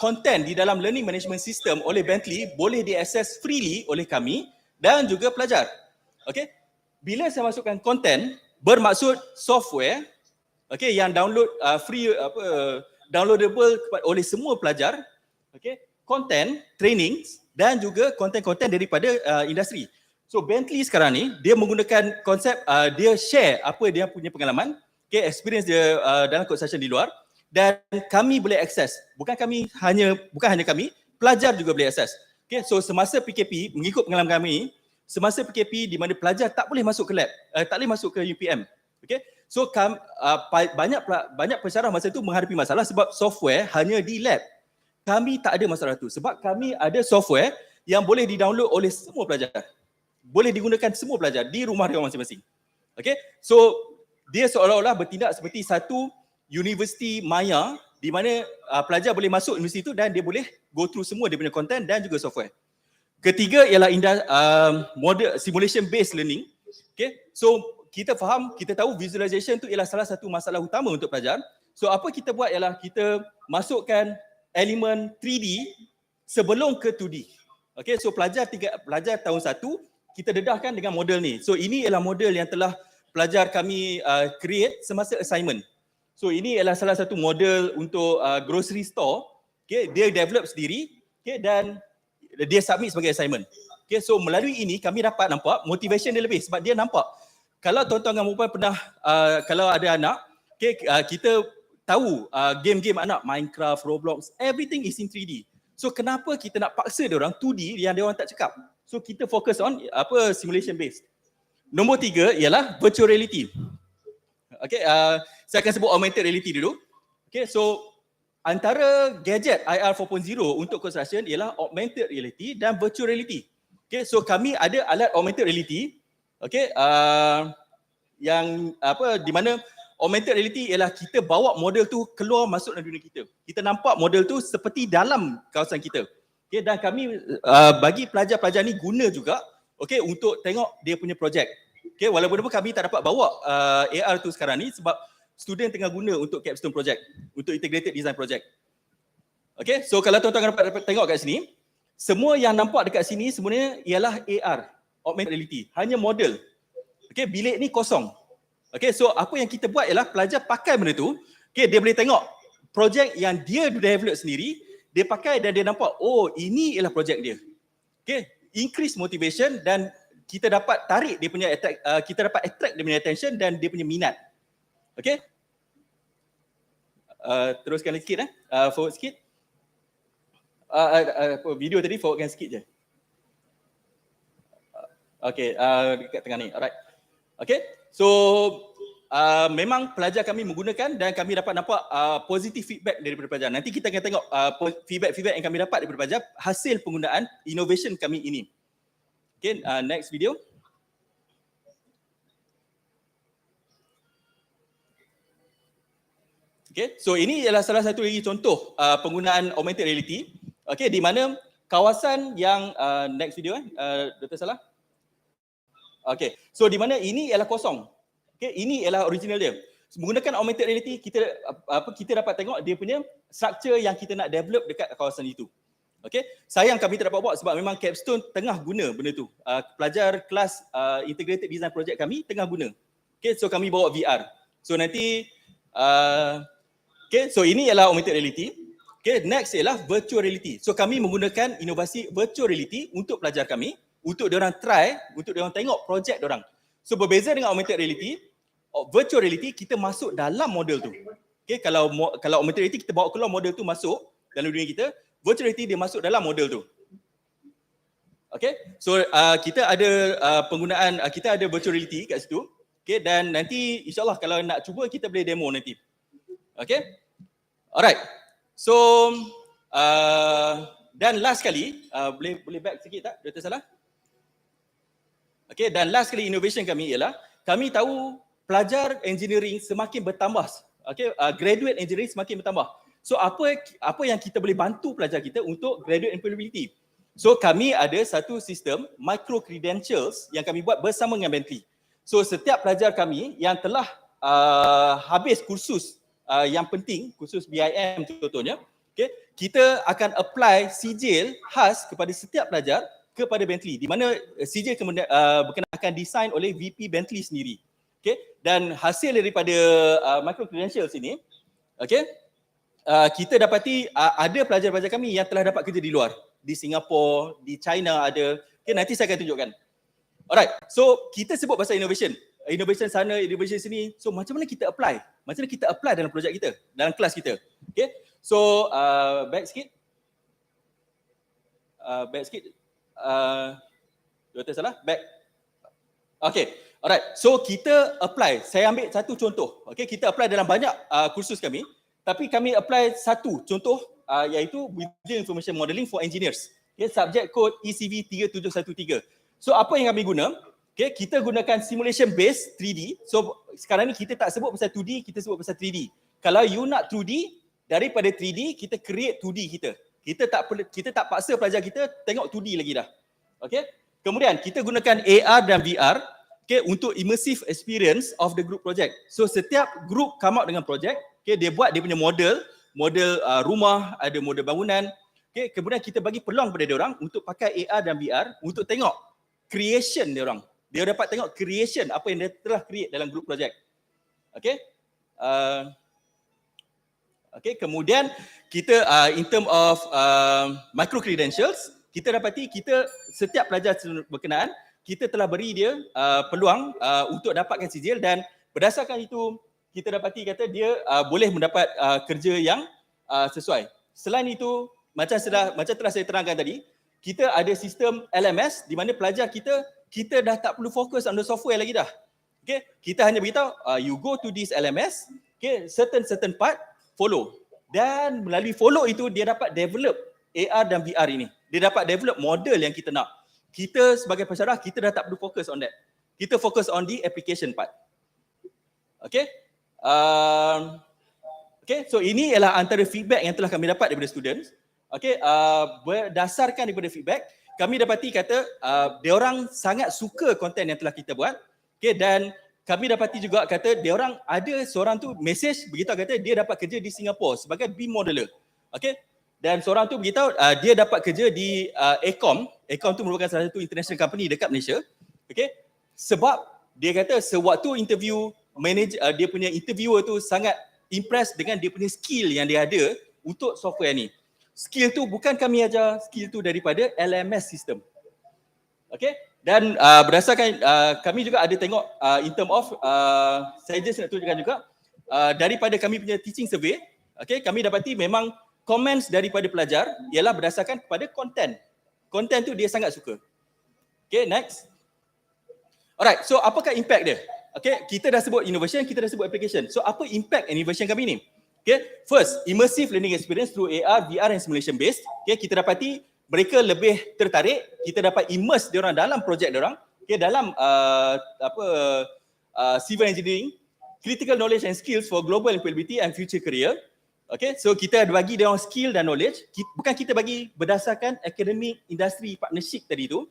content di dalam learning management system oleh Bentley boleh diakses freely oleh kami dan juga pelajar. Okay, bila saya masukkan content, bermaksud software, okay, yang download free downloadable oleh semua pelajar, okay, content, training dan juga konten-konten daripada industri. So Bentley sekarang ni dia menggunakan konsep dia share apa dia punya pengalaman, okay, experience dia dalam construction di luar dan kami boleh akses. Bukan hanya kami, pelajar juga boleh akses. Okay, so semasa PKP, mengikut pengalaman kami, semasa PKP di mana pelajar tak boleh masuk ke lab, tak boleh masuk ke UPM. Okay, so banyak pensyarah masa itu menghadapi masalah sebab software hanya di lab. Kami tak ada masalah itu sebab kami ada software yang boleh di-download oleh semua pelajar. Boleh digunakan semua pelajar di rumah dia masing-masing. Okay, so dia seolah-olah bertindak seperti satu universiti maya di mana pelajar boleh masuk universiti itu dan dia boleh go through semua dia punya content dan juga software. Ketiga ialah model simulation based learning. Okay, so kita faham, kita tahu visualization tu ialah salah satu masalah utama untuk pelajar. So apa kita buat ialah kita masukkan elemen 3D sebelum ke 2D. Okay, so pelajar tahun 1 kita dedahkan dengan model ni. So ini ialah model yang telah pelajar kami create semasa assignment. So ini ialah salah satu model untuk grocery store. Okay, dia develop sendiri, okay, dan dia submit sebagai assignment. Okay, so melalui ini kami dapat nampak motivation dia lebih sebab dia nampak. Kalau tuan-tuan dan puan pernah, kalau ada anak, okay, kita tahu game-game anak, Minecraft, Roblox, everything is in 3D. So kenapa kita nak paksa dia orang 2D yang dia orang tak cakap? So kita fokus on simulation based. Nombor 3 ialah virtual reality. Okay, saya akan sebut augmented reality dulu. Okay, so antara gadget IR 4.0 untuk construction ialah augmented reality dan virtual reality. Okay, so kami ada alat augmented reality. Okay, yang di mana augmented reality ialah kita bawa model tu keluar masuk dalam dunia kita. Kita nampak model tu seperti dalam kawasan kita. Okay, dan kami bagi pelajar-pelajar ni guna juga, okay, untuk tengok dia punya projek. Okay, walaupun kami tak dapat bawa AR tu sekarang ni sebab student tengah guna untuk capstone project, untuk integrated design project. Okay, so kalau tuan-tuan dapat tengok kat sini, semua yang nampak dekat sini sebenarnya ialah AR, augmented reality, hanya model. Okay, bilik ni kosong. Okay, so apa yang kita buat ialah pelajar pakai benda tu, okay, dia boleh tengok projek yang dia develop sendiri, dia pakai dan dia nampak, oh ini ialah projek dia. Okay, increase motivation dan kita dapat tarik dia punya kita dapat attract dia punya attention dan dia punya minat. Okay, teruskan lagi sikit, forward sikit. Video tadi forwardkan sikit je. Okay, dekat tengah ni, alright. Okay, so memang pelajar kami menggunakan dan kami dapat nampak positive feedback daripada pelajar. Nanti kita akan tengok feedback yang kami dapat daripada pelajar hasil penggunaan innovation kami ini. Okay, next video. Okay, so ini adalah salah satu lagi contoh penggunaan augmented reality. Okay, di mana kawasan yang next video Dr. Salah. Okay, so di mana ini ialah kosong. Okay, ini ialah original dia. Menggunakan augmented reality kita dapat tengok dia punya structure yang kita nak develop dekat kawasan itu. Okay, sayang kami tak dapat buat sebab memang capstone tengah guna benda tu. Pelajar kelas integrated design project kami tengah guna. Okay, so kami bawa VR. So nanti okay, so ini ialah augmented reality. Okay, next ialah virtual reality. So kami menggunakan inovasi virtual reality untuk pelajar kami, untuk diorang try, untuk diorang tengok projek diorang. So berbeza dengan augmented reality, virtual reality kita masuk dalam model tu. Okay, kalau augmented reality kita bawa keluar model tu masuk dalam dunia kita, virtual reality dia masuk dalam model tu. Okay, so kita ada penggunaan, kita ada virtual reality kat situ. Okay, dan nanti insyaAllah kalau nak cuba kita boleh demo nanti. Okay, alright. So dan last kali, boleh back sikit tak? Dr. Salah? Okay, dan last kali innovation kami ialah kami tahu pelajar engineering semakin bertambah. Okay, graduate engineering semakin bertambah. So apa yang kita boleh bantu pelajar kita untuk graduate employability? So kami ada satu sistem micro credentials yang kami buat bersama dengan Bentley. So setiap pelajar kami yang telah habis kursus yang penting, kursus BIM contohnya, okay, kita akan apply sijil khas kepada setiap pelajar kepada Bentley, di mana sijil berkenaan akan design oleh VP Bentley sendiri. Okay, dan hasil daripada micro credentials ini, okay, kita dapati ada pelajar-pelajar kami yang telah dapat kerja di luar, di Singapura, di China ada. Okay, nanti saya akan tunjukkan. Alright, so kita sebut pasal innovation sana, innovation sini. So macam mana kita apply? Macam mana kita apply dalam projek kita, dalam kelas kita? Okay, so back sikit. Dr. Salah, back. Okay, alright. So kita apply. Saya ambil satu contoh. Okay, kita apply dalam banyak kursus kami. Tapi kami apply satu contoh iaitu Building Information Modeling for Engineers. Okay, subject code ECV 3713. So apa yang kami guna? Okay, kita gunakan simulation based 3D. So sekarang ni kita tak sebut pasal 2D, kita sebut pasal 3D. Kalau you nak 2D, daripada 3D kita create 2D kita. Kita tak paksa pelajar kita tengok 2D lagi dah. Okay. Kemudian kita gunakan AR dan VR, okay, untuk immersive experience of the group project. So setiap group come out dengan project, okay, dia buat dia punya model rumah, ada model bangunan. Okay, kemudian kita bagi peluang kepada dia orang untuk pakai AR dan VR untuk tengok creation dia orang. Dia dapat tengok creation apa yang dia telah create dalam group project. Okay. Okay, kemudian kita in term of micro credentials, kita dapati setiap pelajar berkenaan, kita telah beri dia peluang untuk dapatkan sijil, dan berdasarkan itu kita dapati kata dia boleh mendapat kerja yang sesuai. Selain itu, macam telah saya terangkan tadi, kita ada sistem LMS di mana pelajar kita dah tak perlu fokus on the software lagi dah. Okay, kita hanya beritahu you go to this LMS, okay, certain part follow, dan melalui follow itu dia dapat develop AR dan VR ini. Dia dapat develop model yang kita nak. Kita sebagai pensyarah, kita dah tak perlu fokus on that. Kita fokus on the application part. Okay. Okay, so ini ialah antara feedback yang telah kami dapat daripada students. Okay, berdasarkan daripada feedback, kami dapati kata dia orang sangat suka konten yang telah kita buat. Okay, dan kami dapati juga kata dia orang ada seorang tu message beritahu kata dia dapat kerja di Singapura sebagai BIM modeler. Okay. Dan seorang tu beritahu dia dapat kerja di Ecom. Ecom tu merupakan salah satu international company dekat Malaysia. Okay. Sebab dia kata sewaktu interview, dia punya interviewer tu sangat impressed dengan dia punya skill yang dia ada untuk software ni. Skill tu bukan kami ajar, skill tu daripada LMS system. Okay. Dan berdasarkan kami juga ada tengok in term of saya just nak tunjukkan juga daripada kami punya teaching survey. Okay, kami dapati memang comments daripada pelajar ialah berdasarkan kepada konten. Konten tu dia sangat suka. Okay, next. Alright, so apakah impact dia? Okay, kita dah sebut innovation, kita dah sebut application. So apa impact innovation kami ni? Okay, first, immersive learning experience through AR, VR and simulation based. Okay, kita dapati mereka lebih tertarik, kita dapat immerse diorang dalam projek diorang, okay, dalam civil engineering, critical knowledge and skills for global employability and future career. Okay, so kita bagi dia orang skill dan knowledge, bukan kita bagi berdasarkan academic industry partnership tadi tu.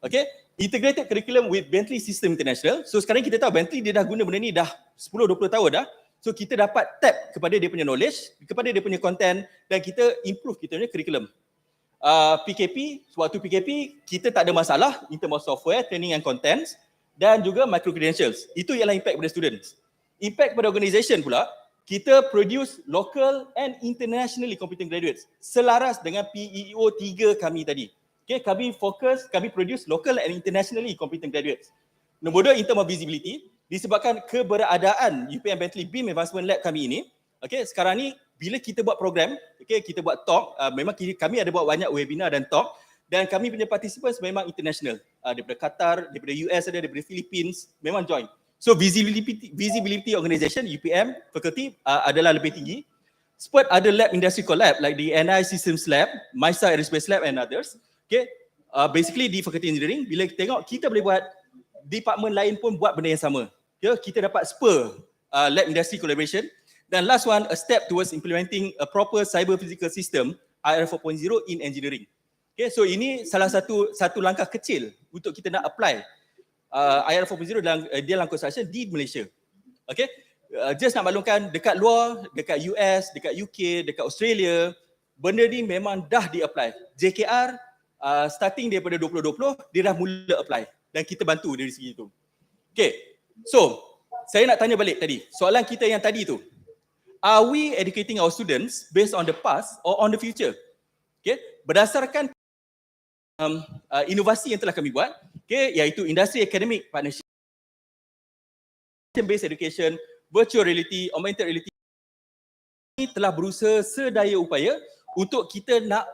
Okay, integrated curriculum with Bentley System International. So sekarang kita tahu Bentley dia dah guna benda ni dah 10-20 tahun dah. So kita dapat tap kepada dia punya knowledge, kepada dia punya content, dan kita improve kita punya curriculum. PKP, waktu PKP kita tak ada masalah in terms of software, training and contents, dan juga micro credentials. Itu ialah impact pada students. Impact pada organisation pula, kita produce local and internationally competent graduates selaras dengan PEO 3 kami tadi. Okay, kami produce local and internationally competent graduates. Nombor 2, in term of visibility, disebabkan keberadaan UPM Bentley BIM Advancement Lab kami ini, Okay, sekarang ni bila kita buat program, okay, kita buat talk, memang kami ada buat banyak webinar dan talk, dan kami punya participants memang international, daripada Qatar, daripada US ada, daripada Philippines, memang join. So visibility organisation, UPM, faculty adalah lebih tinggi. Spurt ada lab industry collab like the NI Systems Lab, MISA Aerospace Lab and others. Okay, basically di Faculty Engineering, bila kita tengok kita boleh buat, department lain pun buat benda yang sama. Okay, kita dapat spur lab industry collaboration. Dan last one, a step towards implementing a proper cyber physical system, IR 4.0 in engineering. Okay, so ini salah satu langkah kecil untuk kita nak apply IR 4.0 dalam construction di Malaysia. Okay, just nak maklumkan, dekat luar, dekat US, dekat UK, dekat Australia, benda ni memang dah di-apply. JKR starting daripada 2020, dia dah mula apply dan kita bantu dari segi itu. Okay, so saya nak tanya balik tadi, soalan kita yang tadi tu, are we educating our students based on the past or on the future? Okay, berdasarkan inovasi yang telah kami buat, okay, iaitu industry academic partnership, based education, virtual reality, augmented reality, ini telah berusaha sedaya upaya untuk kita nak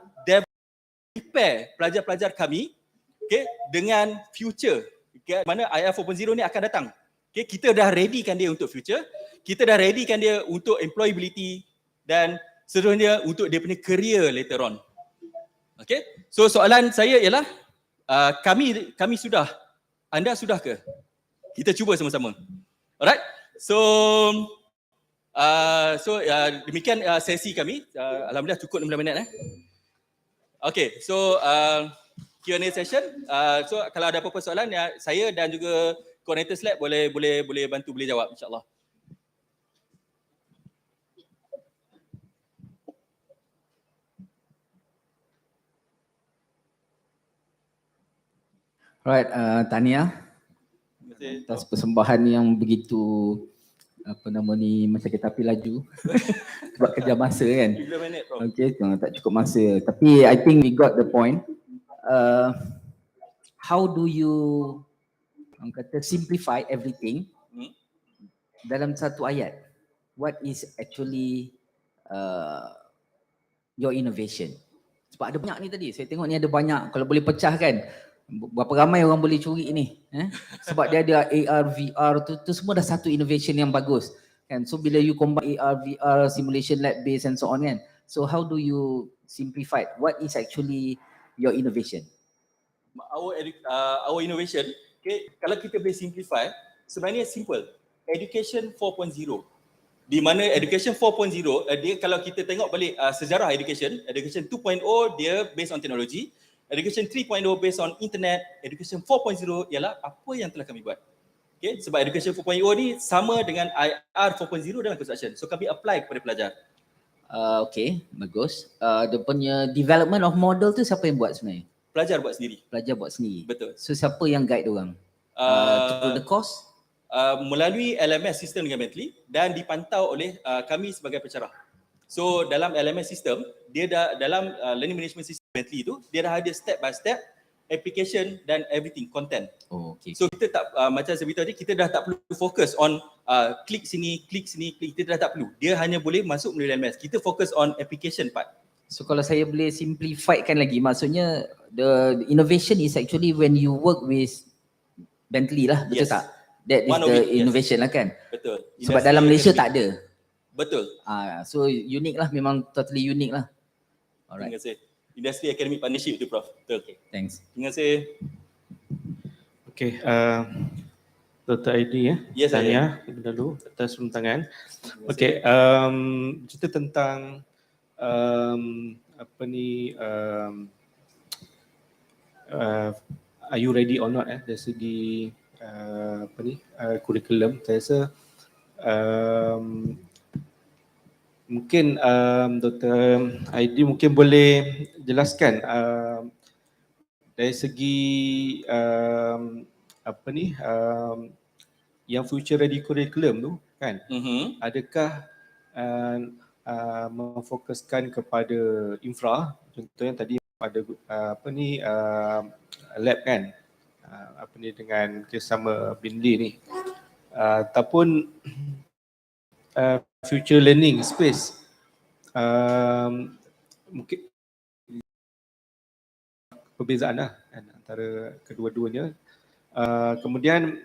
prepare pelajar-pelajar kami, okay, dengan future, okay, mana IR 4.0 ni akan datang. Okay, kita dah readykan dia untuk future, kita dah readykan dia untuk employability dan seterusnya untuk dia punya career later on. Okay, so soalan saya ialah kami sudah, anda sudah ke? Kita cuba sama-sama. Alright, so demikian sesi kami. Alhamdulillah cukup 16 minit. Okay, so Q&A session. So kalau ada apa-apa soalan, saya dan juga coordinator lab boleh bantu boleh jawab, insyaAllah. Alright, tahniah atas persembahan yang begitu macam kereta api laju sebab kerja masa kan. 3 minit, bro. Okay, tak cukup masa. Tapi I think we got the point. How do you simplify everything dalam satu ayat? What is actually your innovation? Sebab ada banyak ni tadi. Saya tengok ni ada banyak. Kalau boleh pecah kan, berapa ramai orang boleh curi ni, sebab dia ada AR, VR tu semua dah satu innovation yang bagus kan. So bila you combine AR, VR, simulation lab based and so on kan, so how do you simplify? What is actually your innovation? Our innovation, okay, kalau kita boleh simplify, sebenarnya simple. Education 4.0. Di mana education 4.0, dia kalau kita tengok balik sejarah education 2.0 dia based on teknologi. Education 3.0 based on internet, education 4.0 ialah apa yang telah kami buat. Okay, sebab education 4.0 ni sama dengan IR 4.0 dalam construction. So kami apply kepada pelajar. Okay, bagus. Dia punya development of model tu siapa yang buat sebenarnya? Pelajar buat sendiri. Pelajar buat sendiri. Betul. So siapa yang guide diorang? Through the course? Melalui LMS sistem dengan Bentley dan dipantau oleh kami sebagai pencerah. So dalam LMS system, dia dah dalam learning management system Bentley tu, dia dah ada step by step application dan everything, content. Oh, okay. So kita tak macam saya beritahu tadi, kita dah tak perlu fokus on klik sini, klik, kita dah tak perlu. Dia hanya boleh masuk melalui LMS. Kita fokus on application part. So kalau saya boleh simplifikan lagi, maksudnya the innovation is actually when you work with Bentley lah, betul tak? That is the innovation lah kan? Betul. Sebab dalam Malaysia tak ada. Betul. So unique lah, memang totally unique lah. Alright. Terima kasih. Industry Academic Partnership tu, Prof. Betul. Okay, thanks. Terima kasih. Okay, Dr. Aidi Yes, tanya dulu atas pembentangan. Okay, cerita tentang are you ready or not dari segi kurikulum. Saya rasa mungkin Dr. Aidi mungkin boleh jelaskan dari segi yang future ready curriculum tu kan, adakah memfokuskan kepada infra, contohnya tadi ada lab kan, dengan kerjasama Bentley ni, ataupun future learning space. Mungkin perbezaan lah kan, antara kedua-duanya. Kemudian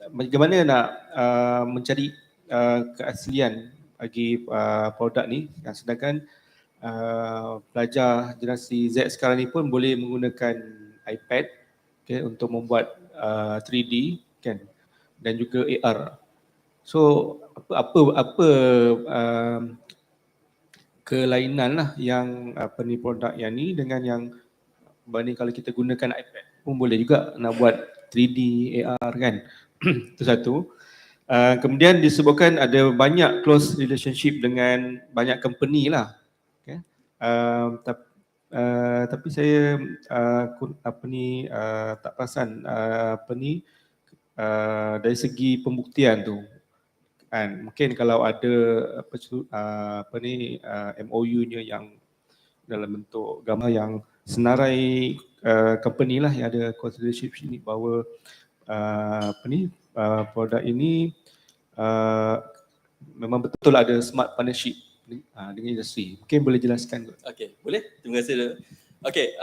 bagaimana nak mencari keaslian bagi produk ni, sedangkan pelajar generasi Z sekarang ni pun boleh menggunakan iPad, okay, untuk membuat 3D kan, dan juga AR. So apa kelainan lah yang produk yang ni dengan yang banding kalau kita gunakan iPad pun boleh juga nak buat 3D AR kan. Itu satu. Kemudian disebutkan ada banyak close relationship dengan banyak company lah. Okay. Tapi saya tak perasan dari segi pembuktian tu kan. Mungkin kalau ada MOU-nya yang dalam bentuk gambar yang senarai company lah yang ada close relationship ni, bahawa produk ini memang betul ada smart partnership dengan industri. Mungkin boleh jelaskan. Okey, boleh? Terima kasih. Okey,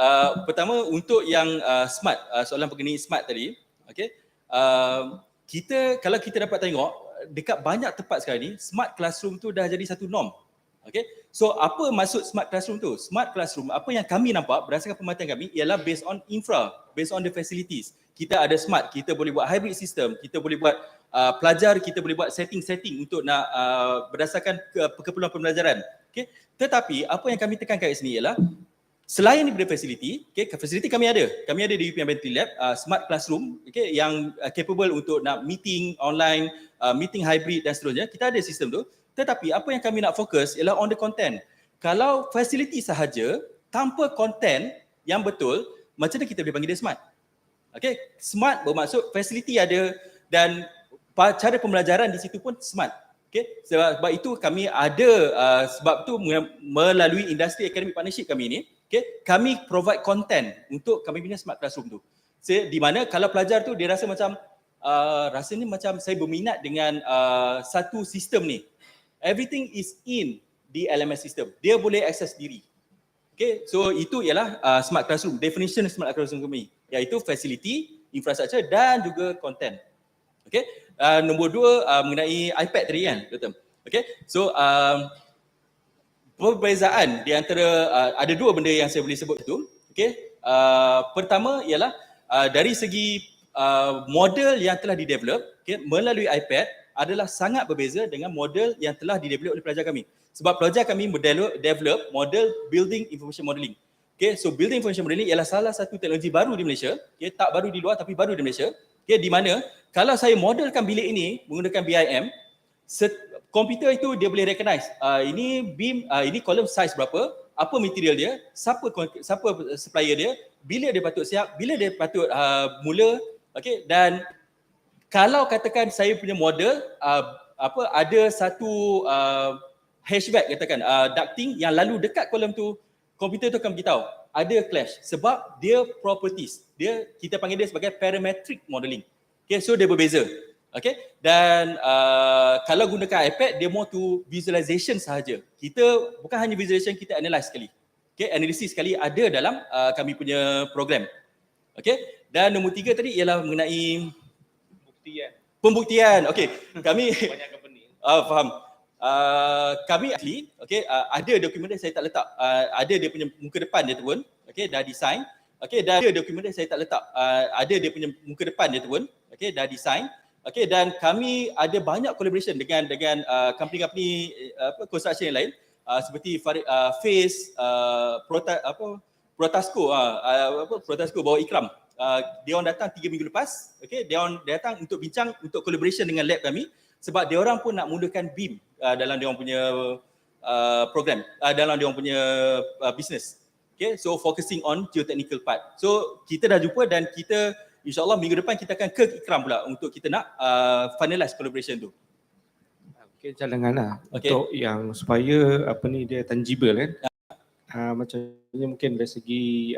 pertama untuk yang smart, soalan mengenai smart tadi, okey. Kalau kita dapat tengok dekat banyak tempat sekarang ni, smart classroom tu dah jadi satu norm. Okay, so apa maksud smart classroom tu? Smart classroom, apa yang kami nampak berdasarkan pemerhatian kami ialah based on infra, based on the facilities. Kita ada smart, kita boleh buat hybrid system, kita boleh buat pelajar, kita boleh buat setting-setting untuk nak berdasarkan keperluan pembelajaran. Okay, tetapi apa yang kami tekankan kat sini ialah selain daripada facility, okay, facility kami ada di UPM Lab, smart classroom, okay, yang capable untuk nak meeting online, meeting hybrid dan seterusnya. Kita ada sistem tu. Tetapi apa yang kami nak fokus ialah on the content. Kalau facility sahaja tanpa content yang betul, macam mana kita boleh panggil dia smart? Okay, smart bermaksud facility ada dan cara pembelajaran di situ pun smart. Okay, sebab itu kami ada sebab tu melalui industri academic partnership kami ni, okay, kami provide content untuk kami punya smart classroom tu. Di mana kalau pelajar tu dia rasa macam rasanya macam saya berminat dengan satu sistem ni. Everything is in the LMS system. Dia boleh akses diri. Okay, so itu ialah smart classroom. Definition smart classroom kami, iaitu facility, infrastructure dan juga content. Okay, nombor dua mengenai iPad tadi kan, betul. Okay, so perbezaan di antara ada dua benda yang saya boleh sebut tu. Okay, pertama ialah dari segi model yang telah didevelop, okay, melalui iPad adalah sangat berbeza dengan model yang telah didevelop oleh pelajar kami. Sebab pelajar kami develop model building information modeling. Okay, so building information modeling ialah salah satu teknologi baru di Malaysia. Okay, tak baru di luar tapi baru di Malaysia. Okay, di mana kalau saya modelkan bilik ini menggunakan BIM, komputer itu dia boleh recognize ini beam, ini column size berapa, apa material dia, siapa supplier dia, bila dia patut siap, bila dia patut mula. Okay, dan kalau katakan saya punya model ada satu hatchback katakan ducting yang lalu dekat kolom tu, komputer tu akan beritahu ada clash sebab dia properties. Kita panggil dia sebagai parametric modeling. Okay, so dia berbeza. Okay, dan kalau gunakan iPad dia more to visualization sahaja. Kita bukan hanya visualization, kita analyze sekali. Okay, analisis sekali ada dalam kami punya program. Okay, dan nombor 3 tadi ialah mengenai pembuktian. Okey, kami banyak company. Faham. Kami actually, okey, ada dokumen dia saya tak letak. Ada dia punya muka depan dia tu pun, okey, dah design. Okey, dan ada dokumen dia saya tak letak. Ada dia punya muka depan dia tu pun, okey, dah design. Okey, dan kami ada banyak collaboration dengan company-company construction yang lain, seperti Face, Protasco, Protasco bawa Ikram. Dia orang datang 3 minggu lepas, okay, dia orang datang untuk bincang, untuk collaboration dengan lab kami sebab dia orang pun nak mulakan BIM dalam dia orang punya program, dalam dia orang punya business. Okay, so focusing on geotechnical part. So kita dah jumpa dan kita insyaAllah minggu depan kita akan ke Ikram pula untuk kita nak finalize collaboration tu. Okay, cadangan lah, okay, untuk yang supaya dia tangible kan. Macamnya mungkin dari segi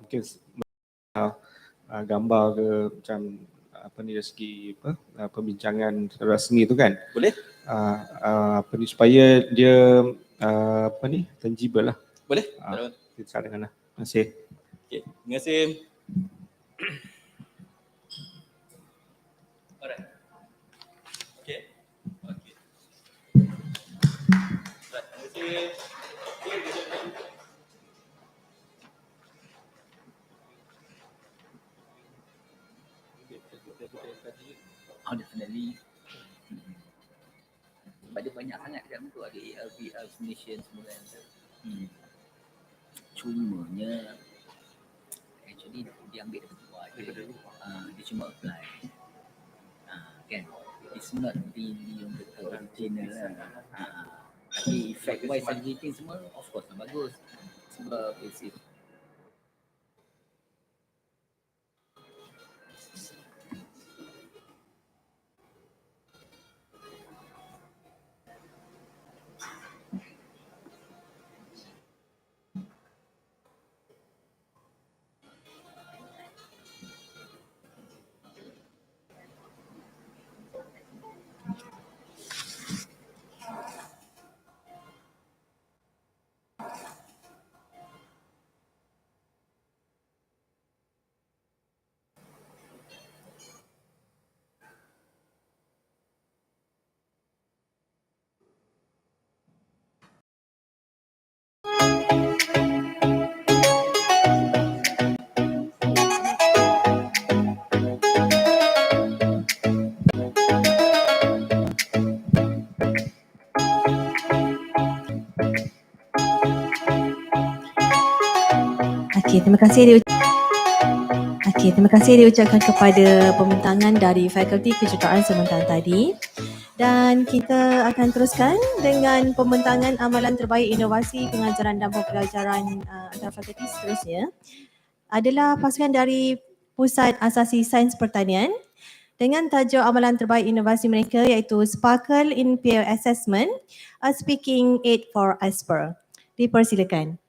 mungkin gambar ke macam dari segi pembincangan rasmi tu kan. Boleh? Supaya dia tangible lah. Boleh? Kita silakan lah. Terima kasih. Okay, terima kasih. Alright. Okay. Okay. Right, terima kasih. Oh, definitely. Sebab dia banyak sangat kan tu ada ALV, hallucination semua kan. Cumanya actually dia ambil daripada luar je. Dia cuma apply. Kan? It's not really yang betul original lah. Tapi effect wise everything semua of course bagus. Sebab it's Terima kasih diucapkan kepada pembentangan dari Fakulti Kejuruteraan sebentar tadi. Dan kita akan teruskan dengan pembentangan amalan terbaik inovasi pengajaran dan pembelajaran antara fakulti seterusnya. Adalah pasukan dari Pusat Asasi Sains Pertanian dengan tajuk amalan terbaik inovasi mereka iaitu Sparkle in Peer Assessment, a Speaking Aid for Asper. Dipersilakan.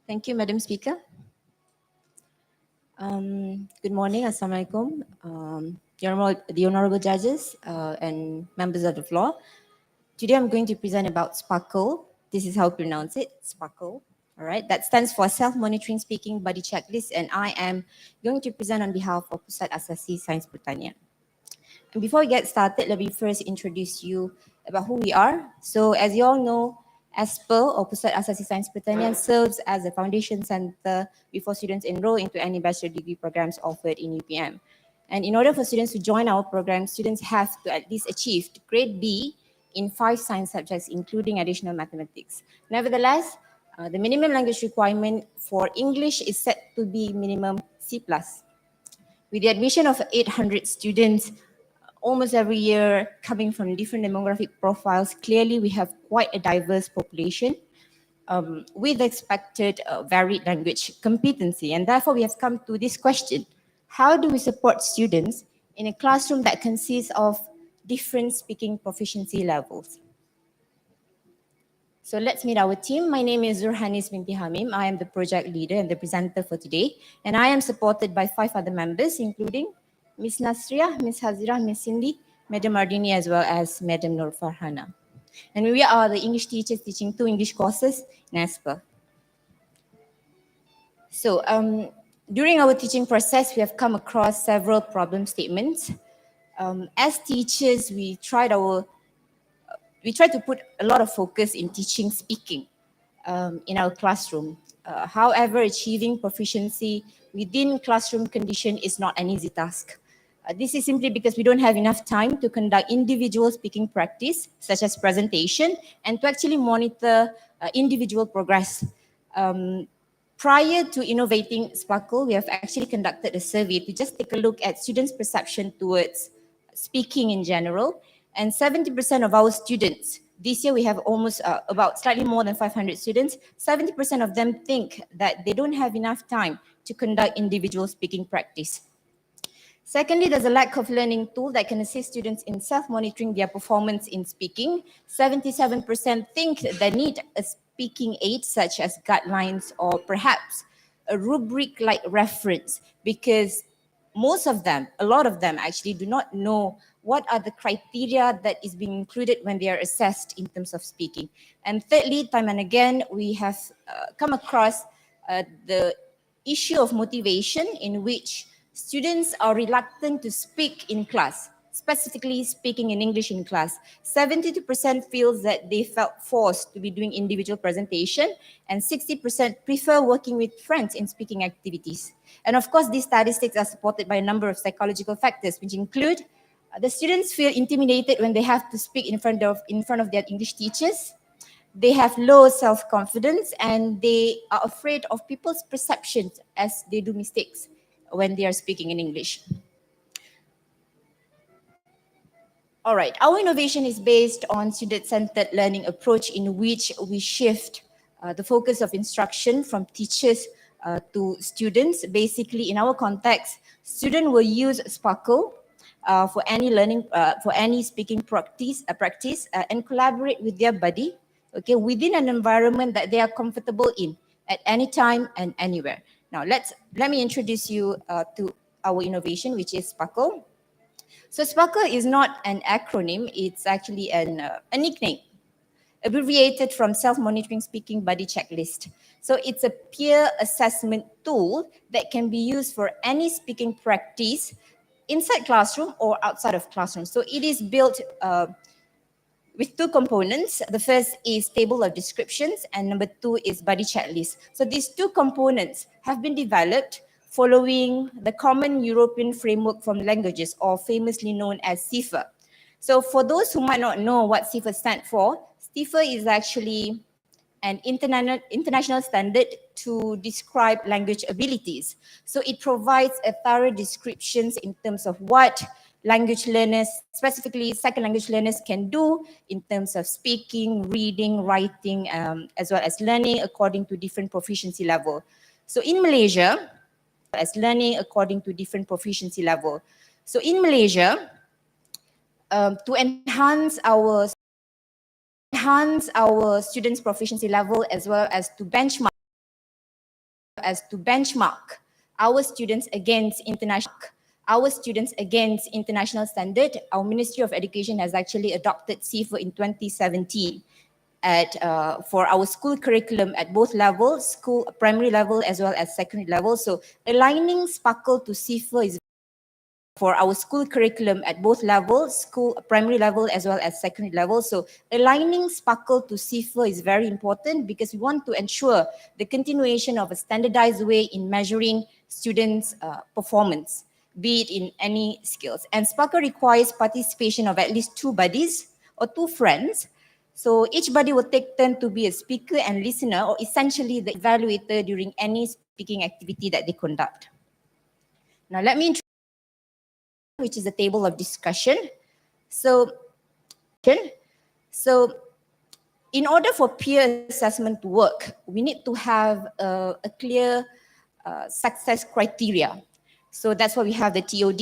Thank you, Madam Speaker. Good morning, Assalamualaikum. The honorable judges and members of the floor. Today I'm going to present about Sparkle. This is how to pronounce it, Sparkle. All right, that stands for Self-Monitoring Speaking Body Checklist, and I am going to present on behalf of Pusat Asasi Sains Pertanian. And before we get started, let me first introduce you about who we are. So as you all know, ASPER or Pusat Asasi Sains Pertanian serves as a foundation center before students enroll into any bachelor degree programs offered in UPM. And in order for students to join our program, students have to at least achieve grade B in 5 science subjects, including additional mathematics. Nevertheless, the minimum language requirement for English is set to be minimum C+. With the admission of 800 students almost every year coming from different demographic profiles, clearly we have quite a diverse population with expected varied language competency. And therefore we have come to this question: how do we support students in a classroom that consists of different speaking proficiency levels? So let's meet our team. My name is Zurhanis binti Hamim. I am the project leader and the presenter for today. And I am supported by 5 other members, including Ms. Nasria, Ms. Hazira, Ms. Cindy, Madam Ardini, as well as Madam Nur Farhana. And we are the English teachers teaching 2 English courses in ASPA. So during our teaching process, we have come across several problem statements. As teachers, we try to put a lot of focus in teaching speaking in our classroom. However, achieving proficiency within classroom condition is not an easy task. This is simply because we don't have enough time to conduct individual speaking practice, such as presentation, and to actually monitor individual progress. Prior to innovating Sparkle, we have actually conducted a survey to just take a look at students' perception towards speaking in general. And 70% of our students, this year we have almost about slightly more than 500 students, 70% of them think that they don't have enough time to conduct individual speaking practice. Secondly, there's a lack of learning tool that can assist students in self-monitoring their performance in speaking. 77% think they need a speaking aid such as guidelines or perhaps a rubric-like reference, because most of them, a lot of them actually do not know what are the criteria that is being included when they are assessed in terms of speaking. And thirdly, time and again, we have come across the issue of motivation, in which students are reluctant to speak in class, specifically speaking in English in class. 72% feels that they felt forced to be doing individual presentation, and 60% prefer working with friends in speaking activities. And of course, these statistics are supported by a number of psychological factors, which include the students feel intimidated when they have to speak in front of their English teachers. They have low self-confidence, and they are afraid of people's perceptions as they do mistakes when they are speaking in English. All right, our innovation is based on student-centered learning approach, in which we shift the focus of instruction from teachers to students. Basically, in our context, students will use Sparkle for any learning, for any speaking practice, and collaborate with their buddy, okay, within an environment that they are comfortable in at any time and anywhere. Now, let me introduce you to our innovation, which is Sparkle. So Sparkle is not an acronym, it's actually a nickname, abbreviated from Self-Monitoring Speaking Buddy Checklist. So it's a peer assessment tool that can be used for any speaking practice inside classroom or outside of classroom. So it is built with 2 components. The first is table of descriptions, and number 2 is buddy checklist. So these 2 components have been developed following the Common European Framework for Languages, or famously known as CIFA. So for those who might not know what CIFA stands for, CIFA is actually an international standard to describe language abilities. So it provides a thorough descriptions in terms of what language learners, specifically second language learners, can do in terms of speaking, reading, writing, as well as learning according to different proficiency level. So in Malaysia, to enhance our students' proficiency level, as well as to benchmark our students against international standard, our Ministry of Education has actually adopted CIFA in 2017 for our school curriculum at both levels, primary level as well as secondary level. So aligning Sparkle to CIFA is for our school curriculum at both levels, primary level as well as secondary level. So aligning Sparkle to CIFA is very important, because we want to ensure the continuation of a standardized way in measuring students' performance, be it in any skills. And Sparkle requires participation of at least 2 buddies or 2 friends. So each buddy will take turn to be a speaker and listener, or essentially the evaluator during any speaking activity that they conduct. Now let me introduce, which is a table of discussion. So in order for peer assessment to work, we need to have a clear success criteria. So that's why we have the TOD.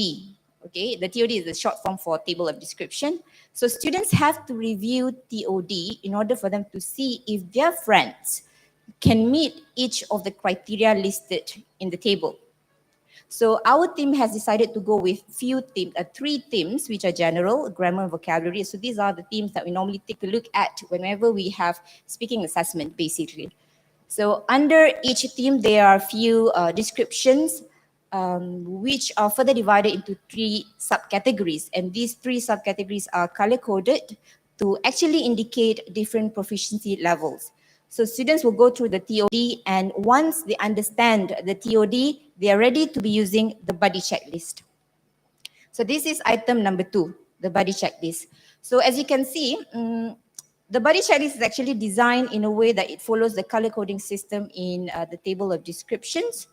Okay, the TOD is the short form for table of description. So students have to review TOD in order for them to see if their friends can meet each of the criteria listed in the table. So our team has decided to go with three themes, which are general, grammar, and vocabulary. So these are the themes that we normally take a look at whenever we have speaking assessment, basically. So under each theme, there are a few descriptions which are further divided into three subcategories. And these three subcategories are color-coded to actually indicate different proficiency levels. So students will go through the TOD, and once they understand the TOD, they are ready to be using the buddy checklist. So this is item number 2, the buddy checklist. So as you can see, the buddy checklist is actually designed in a way that it follows the color coding system in the table of descriptions.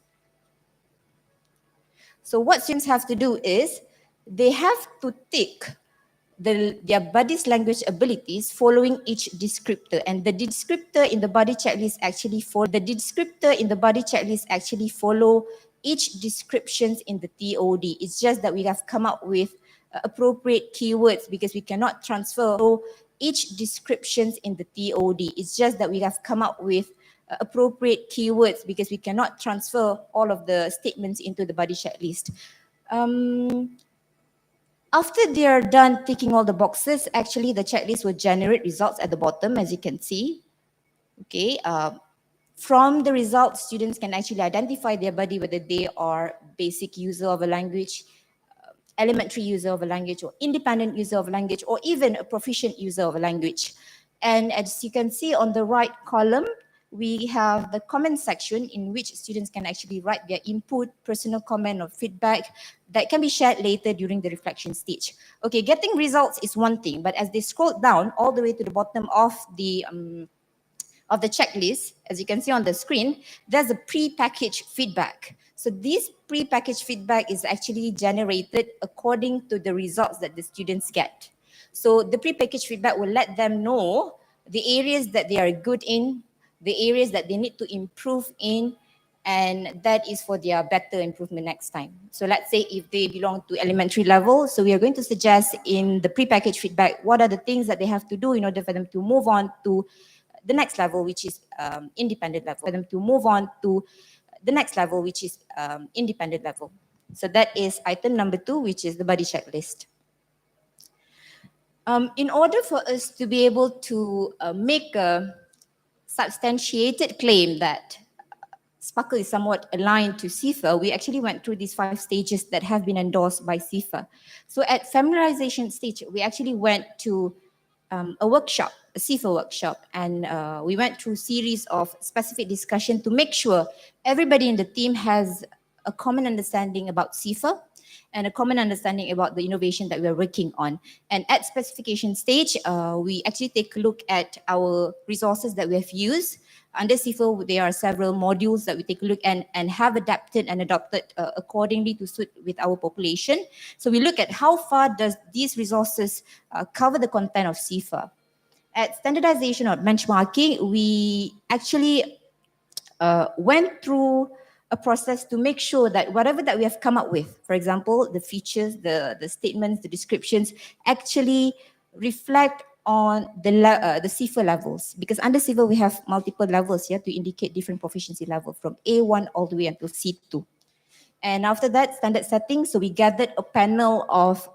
So what students have to do is they have to tick their buddy's language abilities following each descriptor, and the descriptor in the buddy checklist actually follow each descriptions in the TOD. It's just that we have come up with appropriate keywords because we cannot transfer each descriptions in the TOD. It's just that we have come up with appropriate keywords because we cannot transfer all of the statements into the buddy checklist. After they are done ticking all the boxes, actually the checklist will generate results at the bottom, as you can see. Okay, from the results, students can actually identify their buddy, whether they are basic user of a language, elementary user of a language, or independent user of a language, or even a proficient user of a language. And as you can see on the right column, we have the comment section in which students can actually write their input, personal comment, or feedback that can be shared later during the reflection stage. Okay, getting results is one thing, but as they scroll down all the way to the bottom of the checklist, as you can see on the screen, there's a pre-packaged feedback. So this pre-packaged feedback is actually generated according to the results that the students get. So the pre-packaged feedback will let them know the areas that they are good in, the areas that they need to improve in, and that is for their better improvement next time. So let's say if they belong to elementary level, so we are going to suggest in the pre-packaged feedback what are the things that they have to do in order for them to move on to the next level, which is independent level. For them to move on to the next level, which is independent level. So that is item number 2, which is the buddy checklist. In order for us to be able to make a substantiated claim that Sparkle is somewhat aligned to CIFA, we actually went through these 5 stages that have been endorsed by CIFA. So at familiarization stage, we actually went to a workshop, a CIFA workshop, and we went through series of specific discussion to make sure everybody in the team has a common understanding about CIFA and a common understanding about the innovation that we are working on. And at specification stage, we actually take a look at our resources that we have used. Under CIFA, there are several modules that we take a look and have adapted and adopted accordingly to suit with our population. So we look at how far does these resources cover the content of CIFA. At standardization or benchmarking, we actually went through a process to make sure that whatever that we have come up with, for example, the features, the statements, the descriptions, actually reflect on the CIFA levels, because under CIFA we have multiple levels here to indicate different proficiency level from A1 all the way until C2. And after that, standard setting, so we gathered a panel of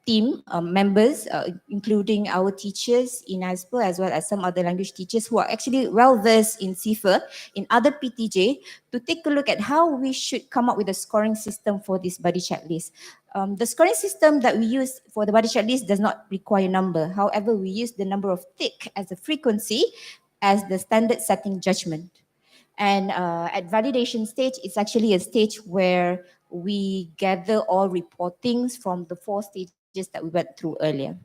team members, including our teachers in ISPA as well as some other language teachers who are actually well versed in CIFA, in other PTJ, to take a look at how we should come up with a scoring system for this buddy checklist. The scoring system that we use for the buddy checklist does not require number. However, we use the number of tick as a frequency as the standard setting judgment. And at validation stage, it's actually a stage where we gather all reportings from the 4 stages that we went through earlier.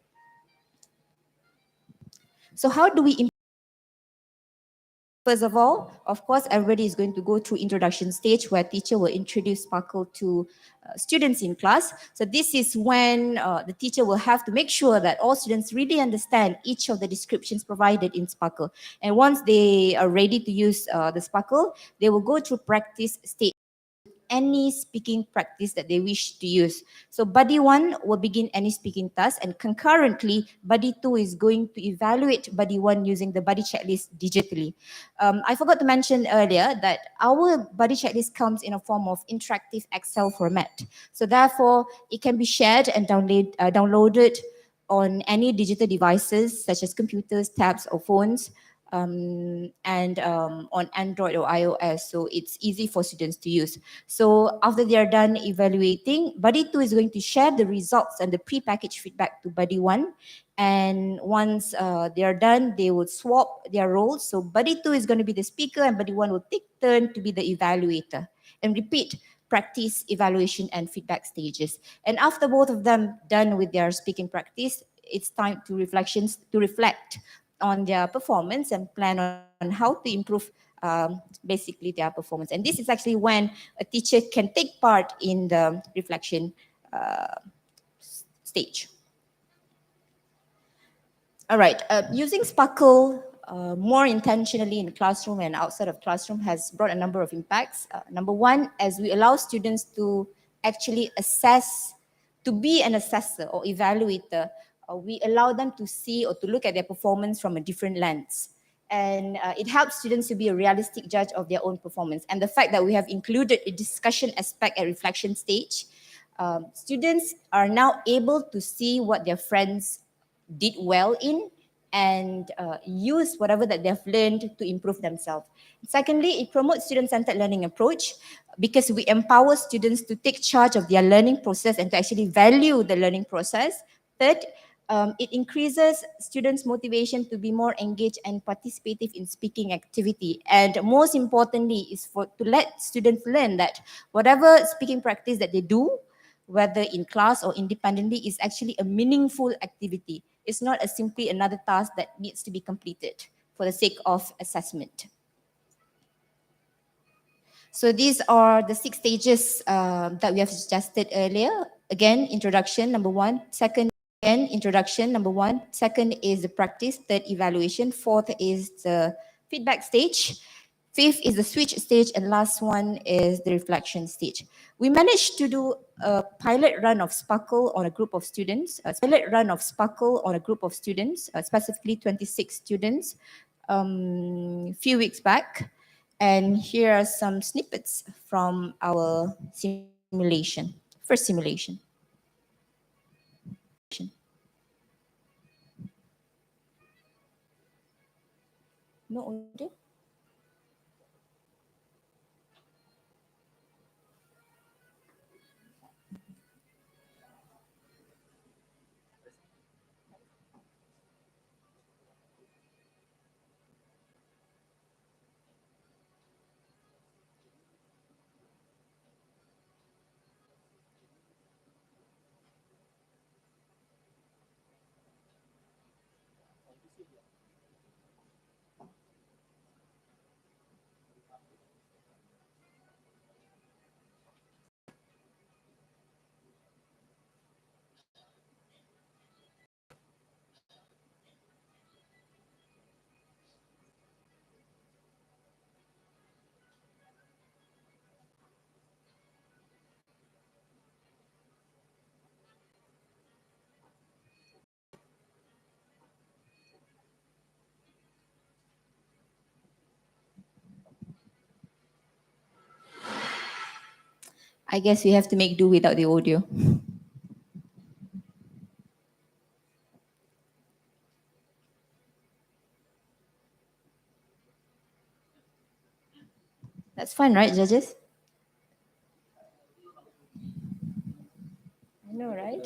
So how do we improve? First of all, of course, everybody is going to go through introduction stage where teacher will introduce Sparkle to students in class. So this is when the teacher will have to make sure that all students really understand each of the descriptions provided in Sparkle. And once they are ready to use the Sparkle, they will go through practice stage. any speaking practice that they wish to use. So buddy 1 will begin any speaking task, and concurrently buddy 2 is going to evaluate buddy 1 using the buddy checklist digitally. I forgot to mention earlier that our buddy checklist comes in a form of interactive Excel format. So therefore it can be shared and downloaded on any digital devices such as computers, tabs or phones, and on Android or iOS, so it's easy for students to use. So after they are done evaluating, buddy 2 is going to share the results and the pre-packaged feedback to buddy 1, and once they are done, they will swap their roles. So buddy 2 is going to be the speaker and buddy 1 will take turn to be the evaluator, and repeat practice, evaluation and feedback stages. And after both of them done with their speaking practice, it's time to reflect on their performance and plan on how to improve basically their performance. And this is actually when a teacher can take part in the reflection stage. All right, using Sparkle more intentionally in the classroom and outside of classroom has brought a number of impacts. Number one, as we allow students to actually assess, to be an assessor or evaluator, we allow them to see or to look at their performance from a different lens. And it helps students to be a realistic judge of their own performance. And the fact that we have included a discussion aspect at reflection stage, students are now able to see what their friends did well in and use whatever that they've learned to improve themselves. Secondly, it promotes student-centered learning approach because we empower students to take charge of their learning process and to actually value the learning process. Third, it increases students' motivation to be more engaged and participative in speaking activity. And most importantly is to let students learn that whatever speaking practice that they do, whether in class or independently, is actually a meaningful activity. It's not simply another task that needs to be completed for the sake of assessment. So these are the 6 stages that we have suggested earlier. Again, introduction, number 1. Second, again, introduction, number 1. Second is the practice. Third, evaluation. Fourth is the feedback stage. Fifth is the switch stage, and last one is the reflection stage. We managed to do a pilot run of Sparkle on a group of students, specifically 26 students, few weeks back. And here are some snippets from our simulation, first simulation. No audio? I guess we have to make do without the audio. That's fine, right, judges? I know, right?